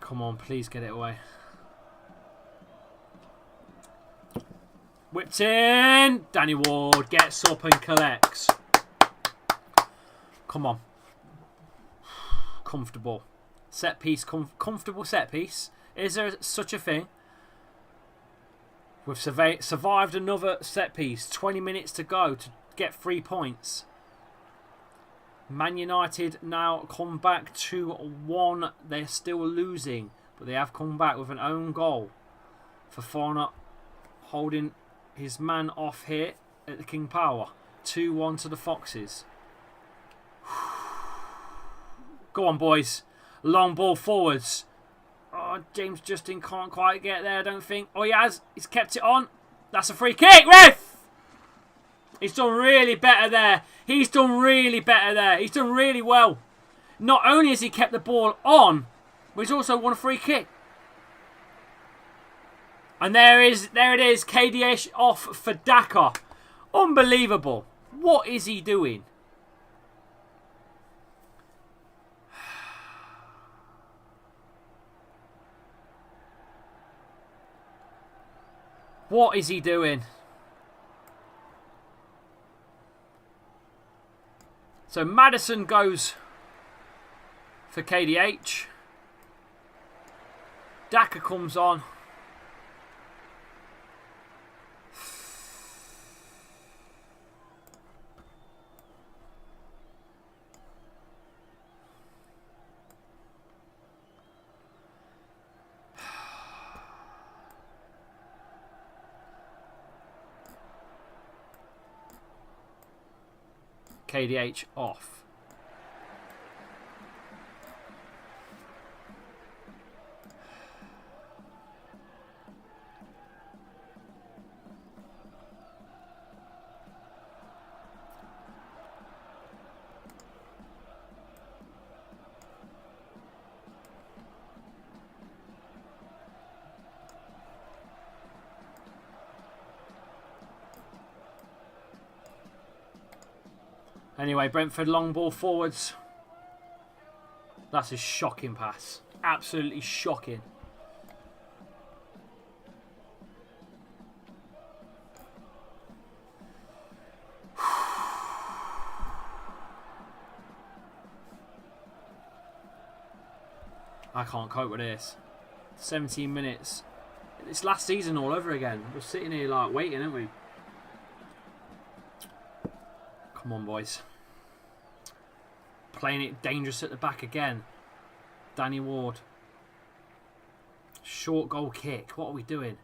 Come on, please get it away. Whipped in. Danny Ward gets up and collects. Come on. Comfortable. Set piece. Comfortable set piece. Is there such a thing? We've survived another set piece. 20 minutes to go to get 3 points. Man United now come back to 1. They're still losing, but they have come back with an own goal. Fofana holding his man off here at the King Power. 2-1 to the Foxes. Go on, boys. Long ball forwards. Oh, James Justin can't quite get there, I don't think. Oh, he has. He's kept it on. That's a free kick, ref! He's done really better there. He's done really better there. He's done really well. Not only has he kept the ball on, but he's also won a free kick. And there it is. KDH off for Daka. Unbelievable. What is he doing? What is he doing? So Maddison goes for KDH. Daka comes on. KDH off. Anyway, Brentford long ball forwards. That's a shocking pass. Absolutely shocking. I can't cope with this. 17 minutes. It's last season all over again. We're sitting here like waiting, aren't we? Come on, boys. Playing it dangerous at the back again. Danny Ward. Short goal kick. What are we doing?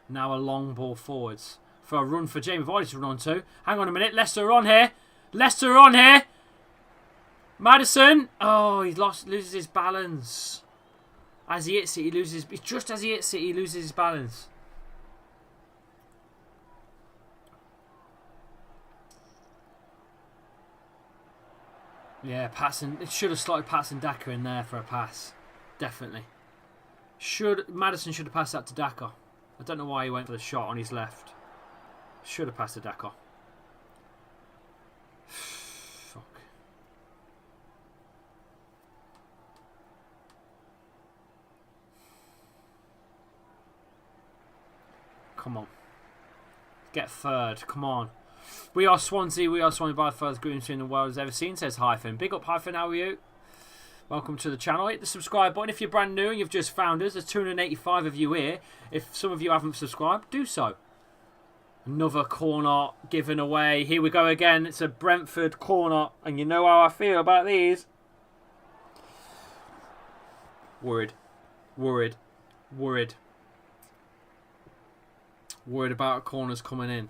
Now a long ball forwards. For a run for Jamie Vardy to run on to. Hang on a minute. Leicester are on here. Leicester are on here. Maddison. Oh, he loses his balance. As he hits it, he loses. Just as he hits it, he loses his balance. Yeah, passing. It should have slotted passing Daka in there for a pass. Definitely. Maddison should have passed that to Daka. I don't know why he went for the shot on his left. Should have passed to Daka. Fuck. Come on. Get third. Come on. We are Swansea. We are Swansea by the furthest green screen the world has ever seen, says Hyphen. Big up, Hyphen. How are you? Welcome to the channel. Hit the subscribe button if you're brand new and you've just found us. There's 285 of you here. If some of you haven't subscribed, do so. Another corner given away. Here we go again. It's a Brentford corner. And you know how I feel about these. Worried. Worried. Worried. Worried about corners coming in.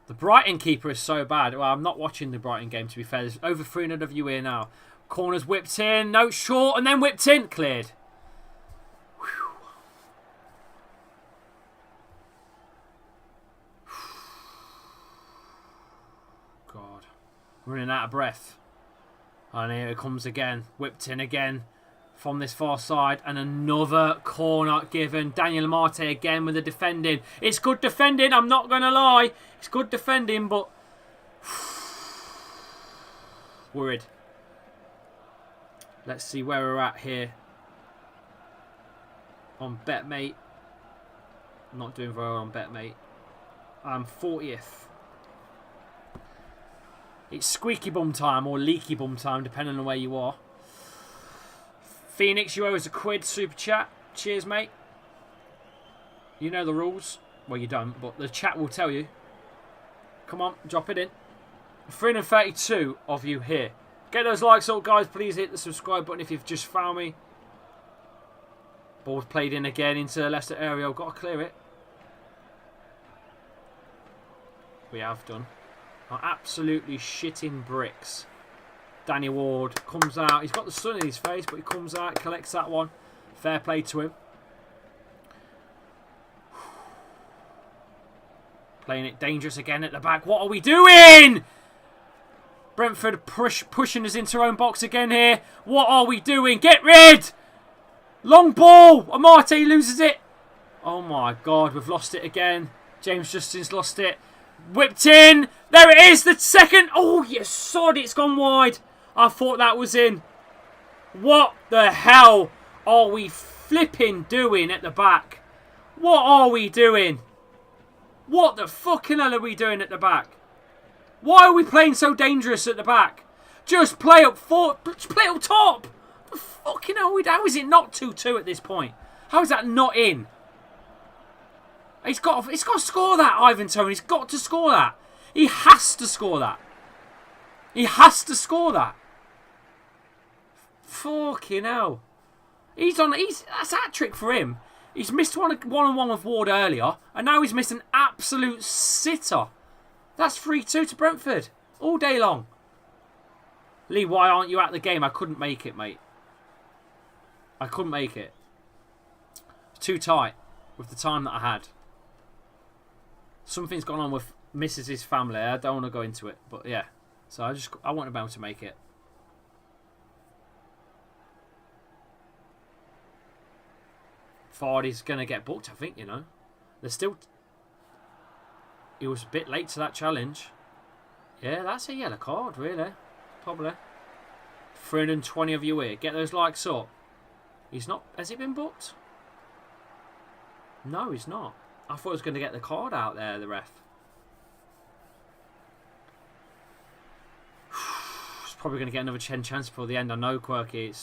The Brighton keeper is so bad. Well, I'm not watching the Brighton game, to be fair. There's over 300 of you here now. Corners whipped in. No, short. And then whipped in. Cleared. Whew. God. Running out of breath. And here it comes again. Whipped in again from this far side. And another corner given. Daniel Marte again with the defending. It's good defending. I'm not going to lie. It's good defending, but... worried. Let's see where we're at here. On BetMate. Not doing very well on BetMate. I'm 40th. It's squeaky bum time or leaky bum time, depending on where you are. Phoenix, you owe us £1 super chat. Cheers, mate. You know the rules. Well, you don't, but the chat will tell you. Come on, drop it in. 332 of you here. Get those likes up, guys. Please hit the subscribe button if you've just found me. Ball's played in again into the Leicester area. Got to clear it. We have done. Are absolutely shitting bricks. Danny Ward comes out. He's got the sun in his face, but he comes out, collects that one. Fair play to him. Playing it dangerous again at the back. What are we doing? Brentford pushing us into our own box again here. What are we doing? Get rid! Long ball! Amarte loses it. Oh my God, we've lost it again. James Justin's lost it. Whipped in. There it is, the second. Oh, you sod, it's gone wide. I thought that was in. What the hell are we flipping doing at the back? What are we doing? What the fucking hell are we doing at the back? Why are we playing so dangerous at the back? Just play up just play up top. The fucking hell, how is it not 2-2 at this point? How is that not in? He's got to score that, Ivan Toney. He's got to score that. He has to score that. He has to score that. Fucking hell. That's a hat-trick for him. He's missed one-on-one with Ward earlier, and now he's missed an absolute sitter. That's 3-2 to Brentford. All day long. Lee, why aren't you at the game? I couldn't make it, mate. I couldn't make it. It's too tight with the time that I had. Something's gone on with Mrs.'s family. I don't want to go into it, but yeah. So I want to be able to make it. Vardy's going to get booked, I think, you know. There's still... He was a bit late to that challenge. Yeah, that's a yellow card, really. Probably. 320 of you here. Get those likes up. He's not... Has he been booked? No, he's not. I thought he was going to get the card out there, the ref. He's probably going to get another 10 chance before the end. I know, Quirky.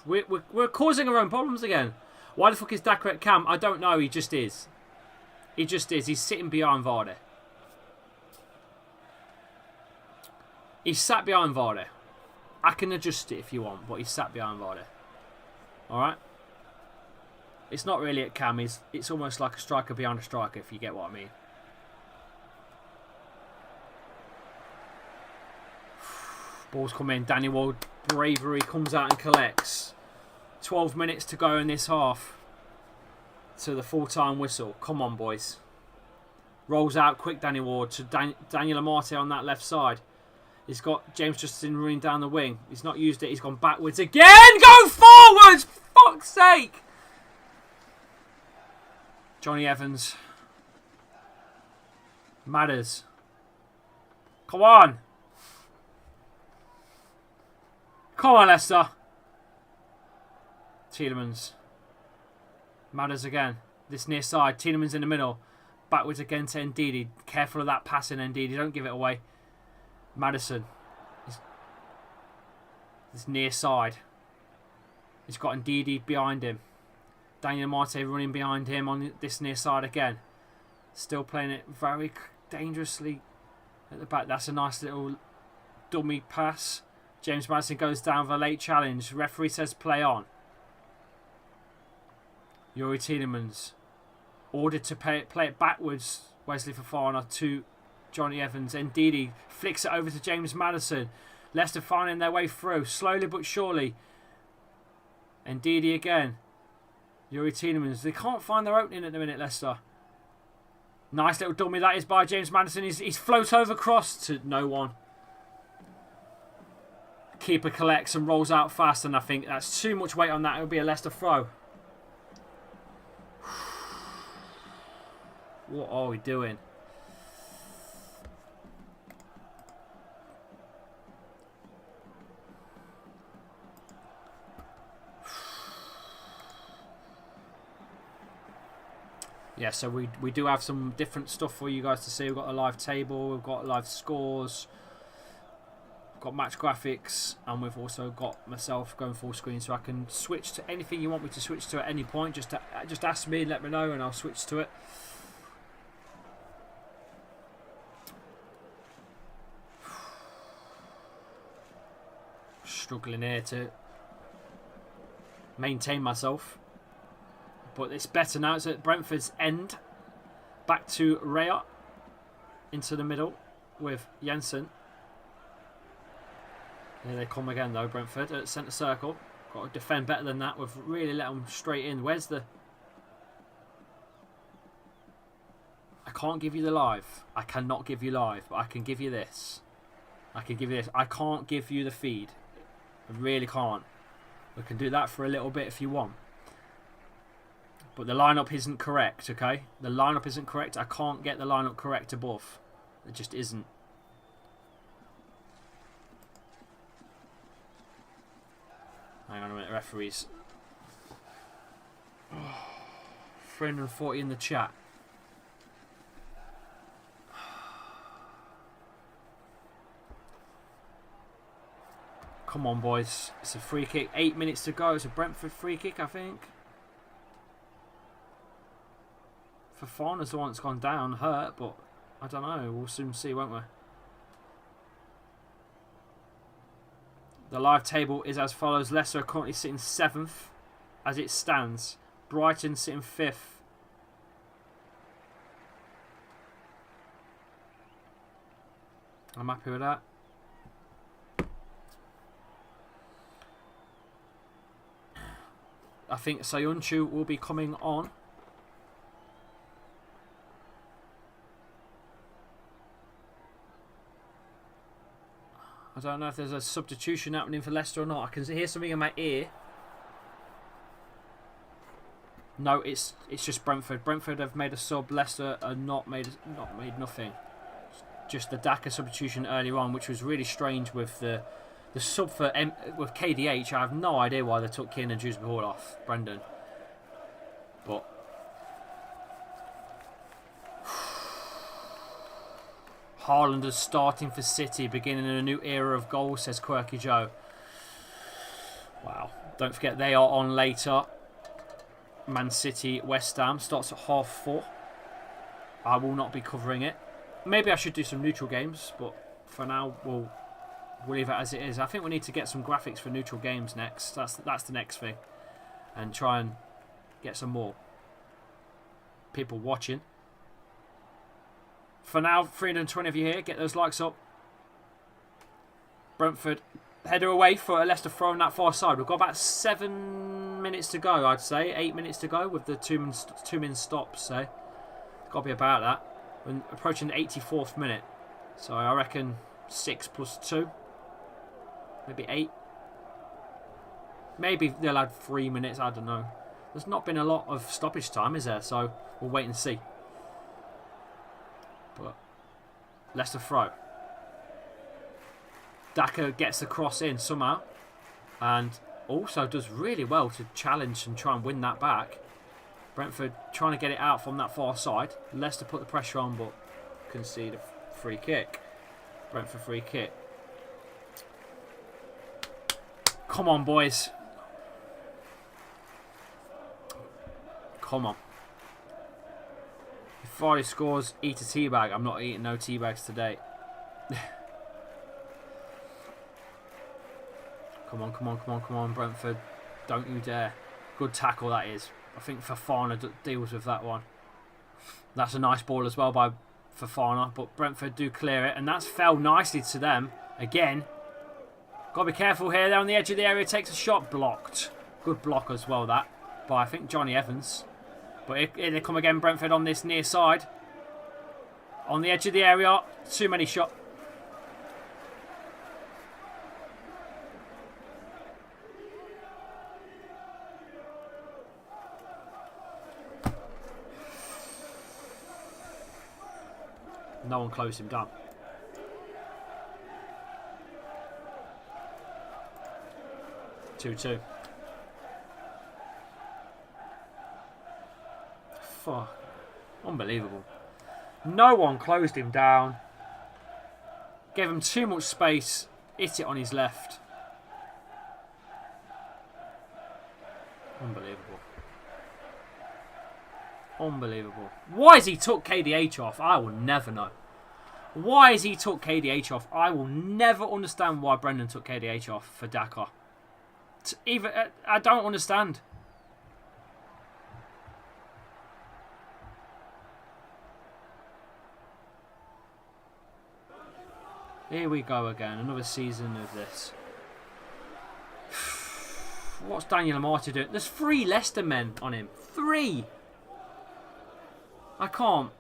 We're causing our own problems again. Why the fuck is Daka at camp? I don't know. He just is. He just is. He's sitting behind Vardy. He's sat behind Vardy. I can adjust it if you want, but he's sat behind Vardy. Alright? It's not really at cam. It's almost like a striker behind a striker, if you get what I mean. Ball's come in. Danny Ward, bravery, comes out and collects. 12 minutes to go in this half. To the full-time whistle. Come on, boys. Rolls out quick, Danny Ward, to Daniel Amarte on that left side. He's got James Justin running down the wing. He's not used it. He's gone backwards again. Go forwards! Fuck's sake! Johnny Evans. Matters. Come on. Come on, Leicester. Tielemans. Matters again. This near side. Tielemans in the middle. Backwards again to Ndidi. Careful of that passing, Ndidi. Don't give it away. Maddison. This near side. He's got Ndidi behind him. Daniel Marte running behind him on this near side again. Still playing it very dangerously at the back. That's a nice little dummy pass. James Maddison goes down for a late challenge. Referee says play on. Youri Tielemans ordered to play it backwards. Wesley Fofana to Johnny Evans. Ndidi flicks it over to James Maddison. Leicester finding their way through. Slowly but surely. Ndidi again. Youri Tielemans. They can't find their opening at the minute, Leicester. Nice little dummy that is by James Maddison. He's float over cross to no one. Keeper collects and rolls out fast, and I think that's too much weight on that. It would be a Leicester throw. What are we doing? Yeah, so we do have some different stuff for you guys to see. We've got a live table, we've got live scores, we've got match graphics, and we've also got myself going full screen, so I can switch to anything you want me to switch to at any point. Just ask me, let me know, and I'll switch to it. Struggling here to maintain myself. But it's better now. It's at Brentford's end. Back to Raya. Into the middle with Jensen. Here they come again though, Brentford at centre circle. Got to defend better than that. We've really let them straight in. Where's the... I can't give you the live. I cannot give you live, but I can give you this. I can give you this. I can't give you the feed. I really can't. We can do that for a little bit if you want. But the lineup isn't correct, okay? The lineup isn't correct. I can't get the lineup correct above. It just isn't. Hang on a minute, referees. 340 in the chat. Come on, boys. It's a free kick. 8 minutes to go. It's a Brentford free kick, I think. Fofana's the one that's gone down, hurt, but I don't know. We'll soon see, won't we? The live table is as follows. Leicester are currently sitting 7th as it stands. Brighton sitting 5th. I'm happy with that. I think Sayuncu will be coming on. I don't know if there's a substitution happening for Leicester or not. I can hear something in my ear. No, it's just Brentford. Brentford have made a sub. Leicester are not made nothing. Just the Daka substitution earlier on, which was really strange with the sub for with KDH. I have no idea why they took Keane and Dewsbury Hall off Brendan. But Haaland is starting for City, beginning a new era of goals, says Quirky Joe. Wow. Don't forget they are on later. Man City, West Ham starts at 4:30. I will not be covering it. Maybe I should do some neutral games, but for now we'll leave it as it is. I think we need to get some graphics for neutral games next. That's the next thing. And try and get some more people watching. For now, 320 of you here. Get those likes up. Brentford header away for a Leicester throw on that far side. We've got about 7 minutes to go, I'd say. 8 minutes to go with the two-min stops. So it's got to be about that. We're approaching the 84th minute. So I reckon 6 plus 2. Maybe 8. Maybe they'll add 3 minutes. I don't know. There's not been a lot of stoppage time, is there? So we'll wait and see. But Leicester throw. Daka gets the cross in somehow. And also does really well to challenge and try and win that back. Brentford trying to get it out from that far side. Leicester put the pressure on, but concede a free kick. Brentford free kick. Come on, boys. Come on. If Vardy scores, eat a teabag. I'm not eating no teabags today. Come on, come on, come on, come on, Brentford. Don't you dare. Good tackle that is. I think Fofana deals with that one. That's a nice ball as well by Fofana, but Brentford do clear it, and that's fell nicely to them. Again. Got to be careful here. They're on the edge of the area. Takes a shot. Blocked. Good block as well, that. By, I think, Johnny Evans. But here they come again, Brentford on this near side. On the edge of the area. Too many shots. No one closed him down. Two. Fuck. Unbelievable. No one closed him down. Gave him too much space. Hit it on his left. Unbelievable. Unbelievable. Why has he took KDH off? I will never know. Why has he took KDH off? I will never understand why Brendan took KDH off for Daka. Even I don't understand. Here we go again. Another season of this. What's Daniel Amati doing? There's 3 Leicester men on him. 3! I can't.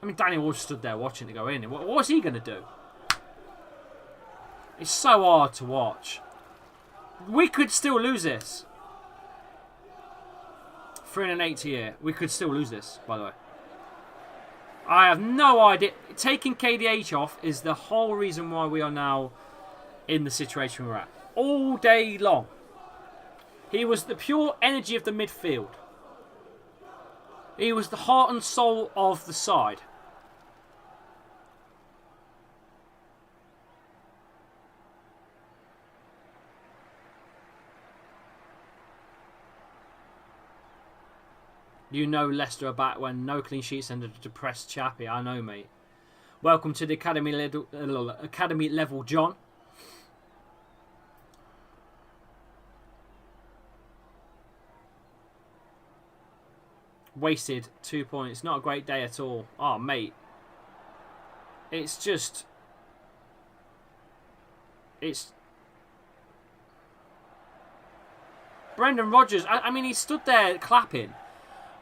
I mean, Daniel was stood there watching it go in. What's he going to do? It's so hard to watch. We could still lose this. 380 here. We could still lose this, by the way. I have no idea. Taking KDH off is the whole reason why we are now in the situation we're at. All day long. He was the pure energy of the midfield. He was the heart and soul of the side. You know Leicester are back when no clean sheets and a depressed Chappie. I know, mate. Welcome to the academy level, John. Wasted 2 points. Not a great day at all. Oh, mate. It's just... It's... Brendan Rodgers. I mean, he stood there clapping.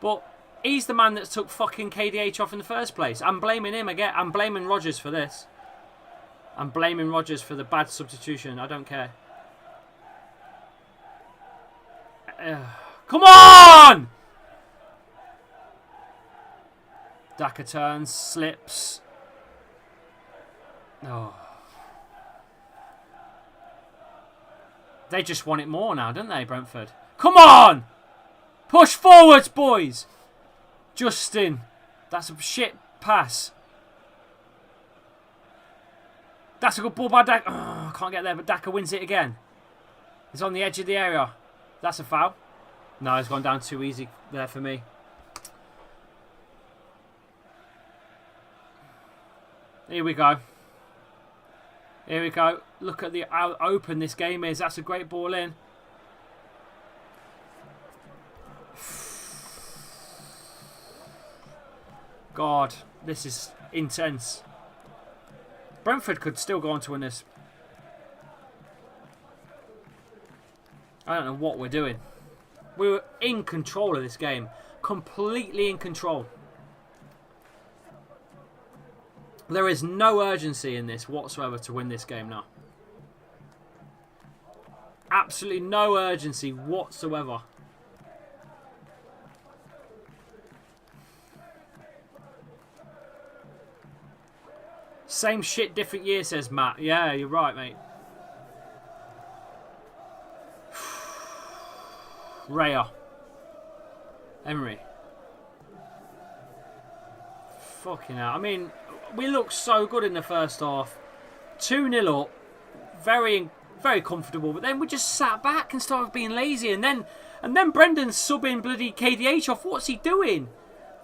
But he's the man that took fucking KDH off in the first place. I'm blaming him again. I'm blaming Rodgers for this. I'm blaming Rodgers for the bad substitution. I don't care. Come on! Daka turns, slips. Oh. They just want it more now, don't they, Brentford? Come on! Push forwards, boys! Justin. That's a shit pass. That's a good ball by Daka. Oh, I can't get there, but Daka wins it again. He's on the edge of the area. That's a foul. No, it's gone down too easy there for me. Here we go. Here we go. Look at how open this game is. That's a great ball in. God, this is intense. Brentford could still go on to win this. I don't know what we're doing. We were in control of this game. Completely in control. There is no urgency in this whatsoever to win this game now. Absolutely no urgency whatsoever. Same shit, different year, says Matt. Yeah, you're right, mate. Raya. Emery. Fucking hell. I mean, we looked so good in the first half. 2-0 up. Very, very comfortable. But then we just sat back and started being lazy. And then Brendan's subbing bloody KDH off. What's he doing?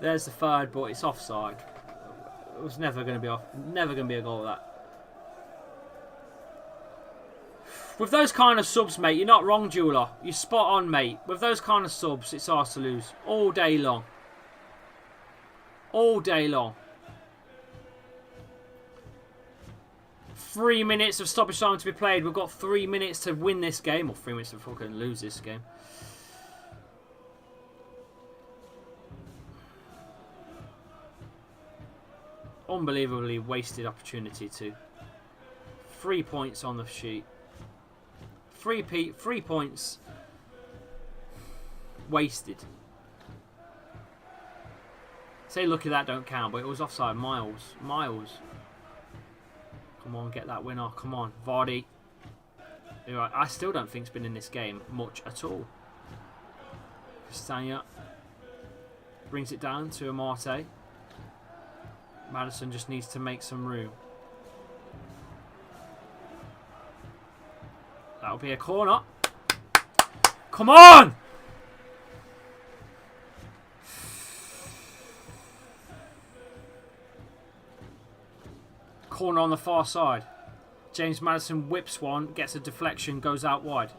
There's the third, but it's offside. It was never going to be off. Never going to be a goal with that. With those kind of subs, mate, you're not wrong, Jeweler. You're spot on, mate. With those kind of subs, it's ours to lose. All day long. All day long. 3 minutes of stoppage time to be played. We've got 3 minutes to win this game. Or 3 minutes to fucking lose this game. Unbelievably wasted opportunity too. 3 points on the sheet. 3 points wasted. Say look at that don't count, but it was offside. Miles. Come on, get that winner. Come on, Vardy. Right. I still don't think it's been in this game much at all. Castagna brings it down to Amate. Maddison just needs to make some room. That'll be a corner. Come on! Corner on the far side. James Maddison whips one, gets a deflection, goes out wide.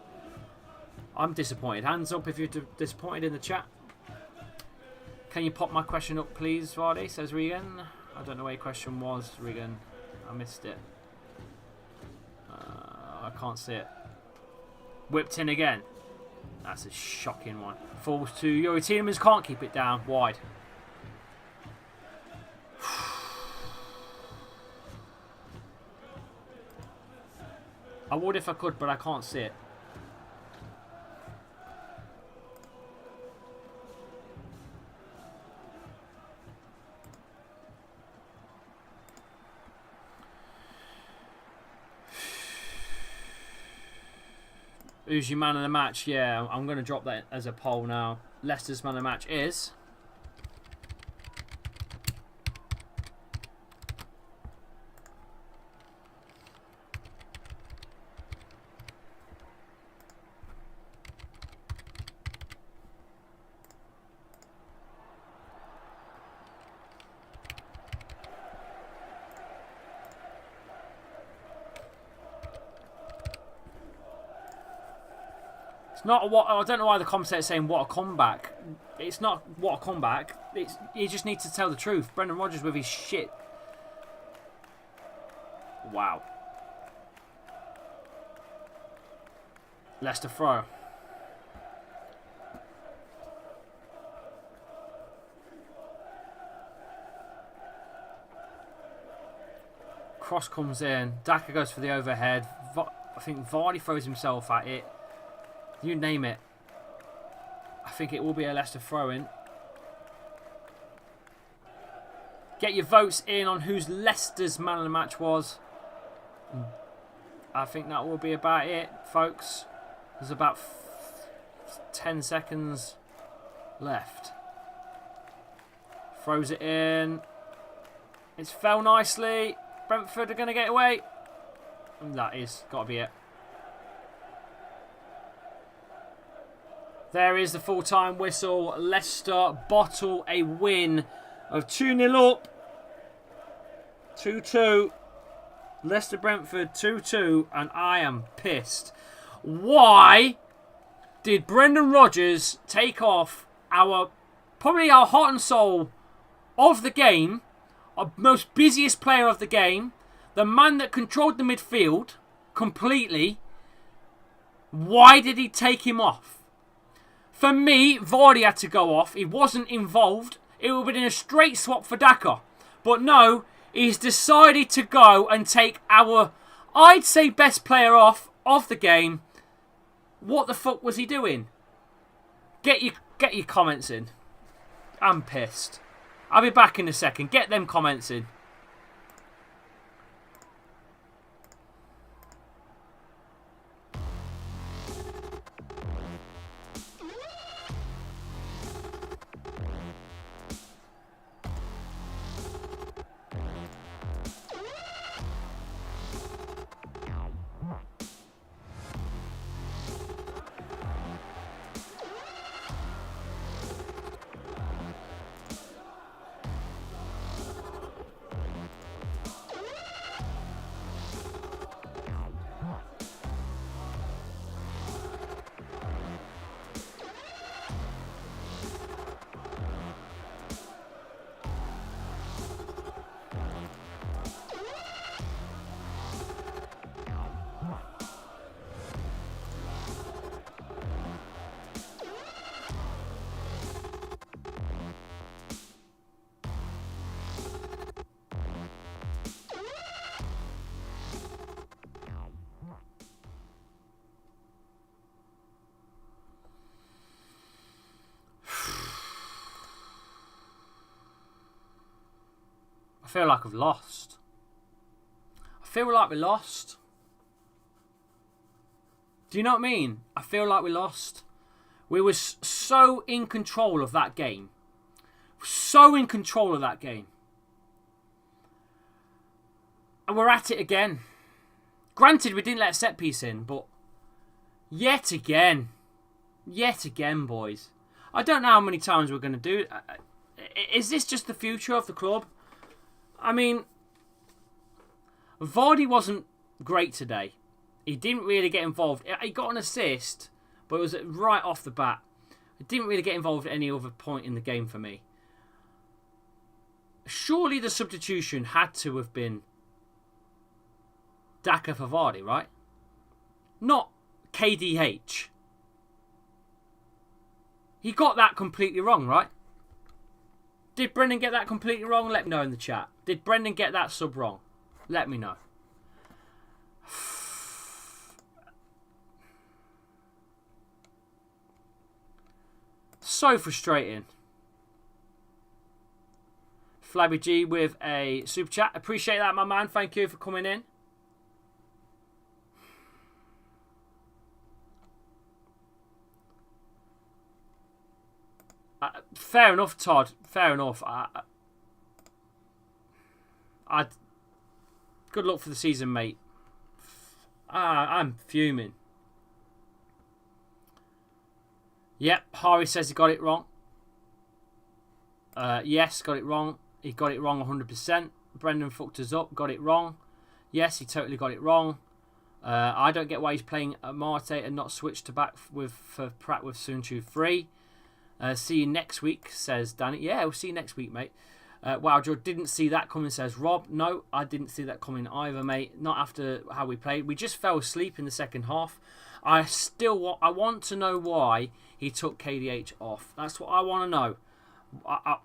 I'm disappointed. Hands up if you're disappointed in the chat. Can you pop my question up, please, Vardy? Says Regan. I don't know where your question was, Regan. I missed it. I can't see it. Whipped in again. That's a shocking one. Falls to Yuri Tielemans. Can't keep it down. Wide. I would if I could, but I can't see it. Who's your man of the match? Yeah, I'm going to drop that as a poll now. Leicester's man of the match is... It's not what I don't know why the commentator's saying what a comeback. It's not what a comeback. It's you just need to tell the truth. Brendan Rodgers with his shit. Wow. Leicester throw. Cross comes in. Daka goes for the overhead. I think Vardy throws himself at it. You name it. I think it will be a Leicester throw-in. Get your votes in on whose Leicester's man of the match was. I think that will be about it, folks. There's about 10 seconds left. Throws it in. It's fell nicely. Brentford are going to get away. And that is got to be it. There is the full-time whistle. Leicester bottle a win of 2-0 up. 2-2. Leicester Brentford 2-2. And I am pissed. Why did Brendan Rodgers take off probably our heart and soul of the game, our most busiest player of the game, the man that controlled the midfield completely? Why did he take him off? For me, Vardy had to go off. He wasn't involved. It would have been a straight swap for Daka. But no, He's decided to go and take our, I'd say, best player off of the game. What the fuck was he doing? Get your comments in. I'm pissed. I'll be back in a second. Get them comments in. I feel like I've lost. I feel like we lost. Do you know what I mean? I feel like we lost. We were so in control of that game. So in control of that game. And we're at it again. Granted, we didn't let a set piece in, but yet again, boys. I don't know how many times we're going to do it. Is this just the future of the club? I mean, Vardy wasn't great today. He didn't really get involved. He got an assist, but it was right off the bat. He didn't really get involved at any other point in the game for me. Surely the substitution had to have been Daka for Vardy, right? Not KDH. He got that completely wrong, right? Did Brendan get that completely wrong? Let me know in the chat. Did Brendan get that sub wrong? Let me know. So frustrating. Flabby G with a super chat. Appreciate that, my man. Thank you for coming in. Fair enough, Todd. Fair enough. Good luck for the season, mate. I'm fuming. Yep, Hari says he got it wrong. Yes, got it wrong. He got it wrong 100%. Brendan fucked us up, got it wrong. Yes, he totally got it wrong. I don't get why he's playing Marte and not switched to back for Pratt with Sunchu free. See you next week, says Danny. Yeah, we'll see you next week, mate. Wow, George didn't see that coming, says Rob. No, I didn't see that coming either, mate. Not after how we played. We just fell asleep in the second half. I want to know why he took KDH off. That's what I want to know.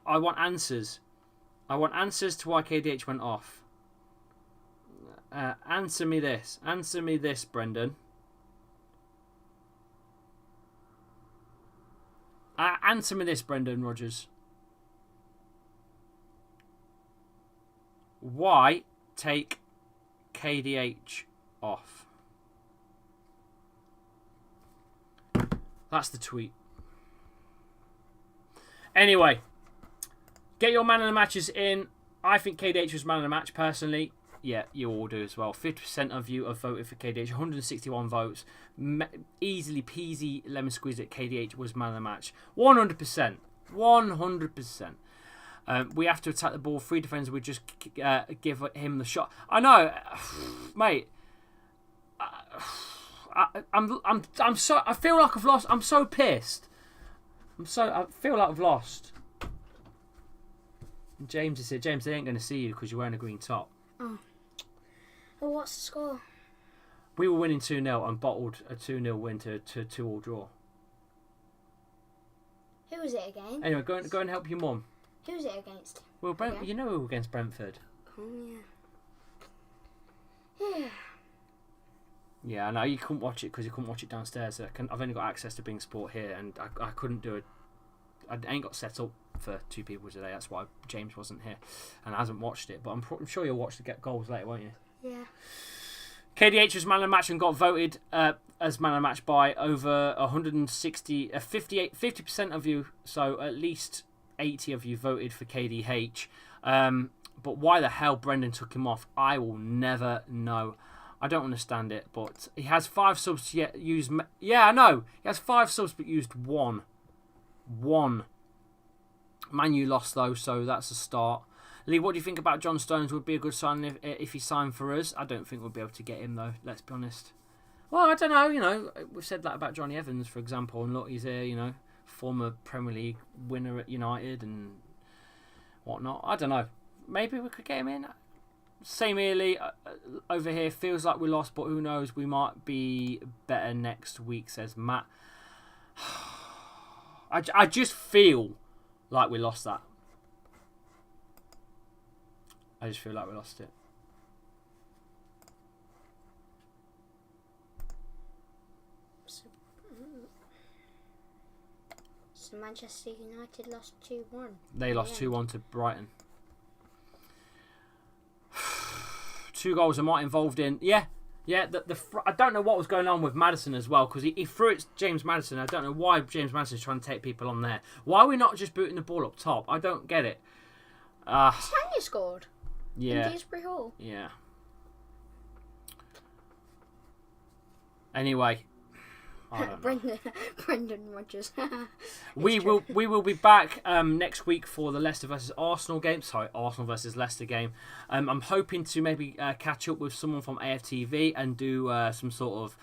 I want answers. I want answers to why KDH went off. Answer me this. Answer me this, Brendan. Answer me this, Brendan Rodgers. Why take KDH off? That's the tweet. Anyway, get your man of the matches in. I think KDH was man of the match, personally. Yeah, you all do as well. 50% of you have voted for KDH. 161 votes. Easily peasy lemon squeeze it. KDH was man of the match. 100%. 100%. We have to attack the ball. 3 defenders would just give him the shot. I know, mate. I'm so. I feel like I've lost. I'm so pissed. I feel like I've lost. James has said, James, they ain't going to see you because you're wearing a green top. Oh. Well, what's the score? We were winning 2-0 and bottled a 2-0 win to 2-2 draw. Who was it against? Anyway, go and help your mum. Who was it against? Well, you know we were against Brentford. Yeah. Yeah, I know you couldn't watch it because you couldn't watch it downstairs. I've only got access to Bing Sport here, and I couldn't do it. I ain't got set up for 2 people today. That's why James wasn't here and hasn't watched it. But I'm sure you'll watch the get goals later, won't you? Yeah. KDH was man of the match and got voted as man of the match by over 160, 50% of you. So at least 80 of you voted for KDH. But why the hell Brendan took him off, I will never know. I don't understand it. But he has 5 subs yet used. Yeah, I know. He has 5 subs but used 1. Man U lost though, so that's a start. Lee, what do you think about John Stones? Would be a good sign if he signed for us. I don't think we'll be able to get him though. Let's be honest. Well, I don't know. You know, we've said that about Johnny Evans, for example, and look, he's a former Premier League winner at United and whatnot. I don't know. Maybe we could get him in. Same here, Lee. Over here, feels like we lost, but who knows? We might be better next week, says Matt. I just feel like we lost that. I just feel like we lost it. So Manchester United lost 2-1. They lost 2-1 to Brighton. 2 goals are not involved in. Yeah. I don't know what was going on with Maddison as well, because he threw it to James Maddison. I don't know why James Maddison's trying to take people on there. Why are we not just booting the ball up top? I don't get it. Tanya scored. Yeah. In Dewsbury Hall. Yeah. Anyway, I don't know. Brendan Rodgers. we will be back next week for the Leicester versus Arsenal game. Sorry, Arsenal versus Leicester game. I'm hoping to maybe catch up with someone from AFTV and do some sort of,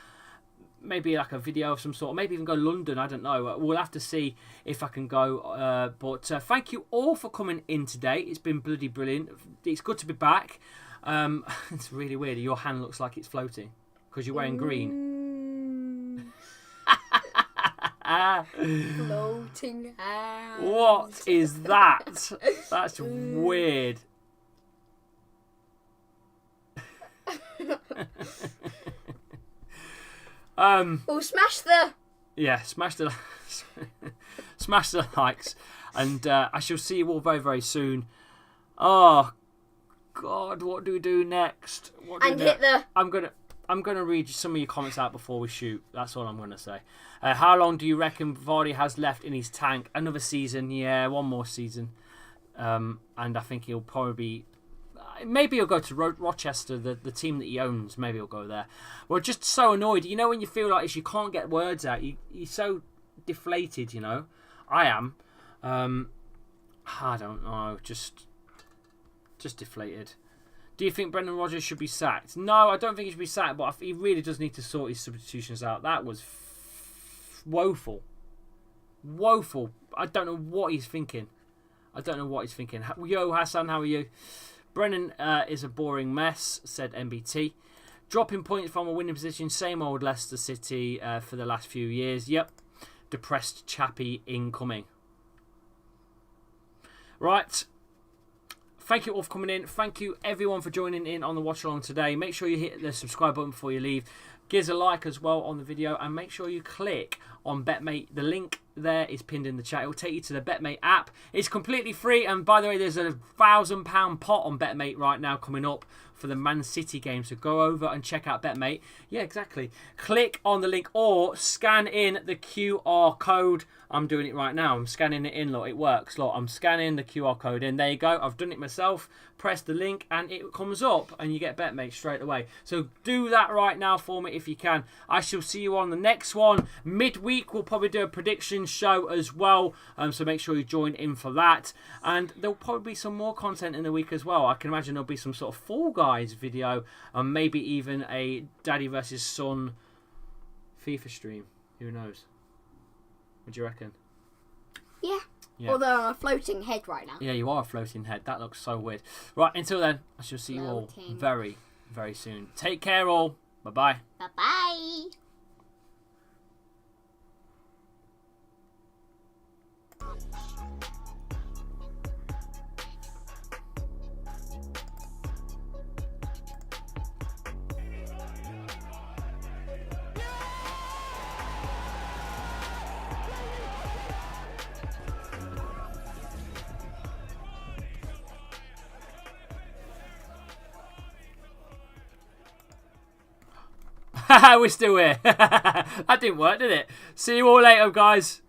maybe like a video of some sort, maybe even go to London. I don't know. We'll have to see if I can go. But thank you all for coming in today. It's been bloody brilliant. It's good to be back. It's really weird. Your hand looks like it's floating because you're wearing green. Floating hand. What is that? That's weird. Smash the... Yeah, smash the likes. And I shall see you all very, very soon. Oh, God, what do we do next? I'm gonna read some of your comments out before we shoot. That's all I'm gonna say. How long do you reckon Vardy has left in his tank? Another season, yeah, 1 more season. And I think he'll probably be... Maybe he'll go to Rochester, the team that he owns. Maybe he'll go there. We're just so annoyed. You know when you feel like you can't get words out? You're so deflated, you know? I am. I don't know. Just deflated. Do you think Brendan Rodgers should be sacked? No, I don't think he should be sacked, but he really does need to sort his substitutions out. That was woeful. Woeful. I don't know what he's thinking. Yo, Hassan, how are you? Brennan is a boring mess, said MBT. Dropping points from a winning position, same old Leicester City for the last few years. Yep. Depressed chappy incoming. Right. Thank you all for coming in. Thank you everyone for joining in on the watch along today. Make sure you hit the subscribe button before you leave. Give us a like as well on the video, and make sure you click on BetMate. The link there is pinned in the chat. It will take you to the BetMate app. It's completely free, and by the way, there's a £1,000 pot on BetMate right now coming up for the Man City game, so go over and check out BetMate. Yeah, exactly. Click on the link or scan in the QR code. I'm doing it right now. I'm scanning it in, look, it works. Look, I'm scanning the QR code in. There you go. I've done it myself. Press the link and it comes up and you get BetMate straight away. So do that right now for me if you can. I shall see you on the next one. Midweek, we'll probably do a prediction show as well. So make sure you join in for that. And there'll probably be some more content in the week as well. I can imagine there'll be some sort of Fall Guys video and maybe even a Daddy versus Son FIFA stream. Who knows? What do you reckon? Yeah. Although I'm a floating head right now. Yeah, you are a floating head. That looks so weird. Right, until then, I shall see you all very, very soon. Take care all. Bye-bye. Bye-bye. We're still here. That didn't work, did it? See you all later, guys.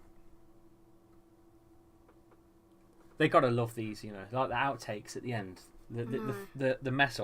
They gotta love these, you know, like the outtakes at the end. The mess up.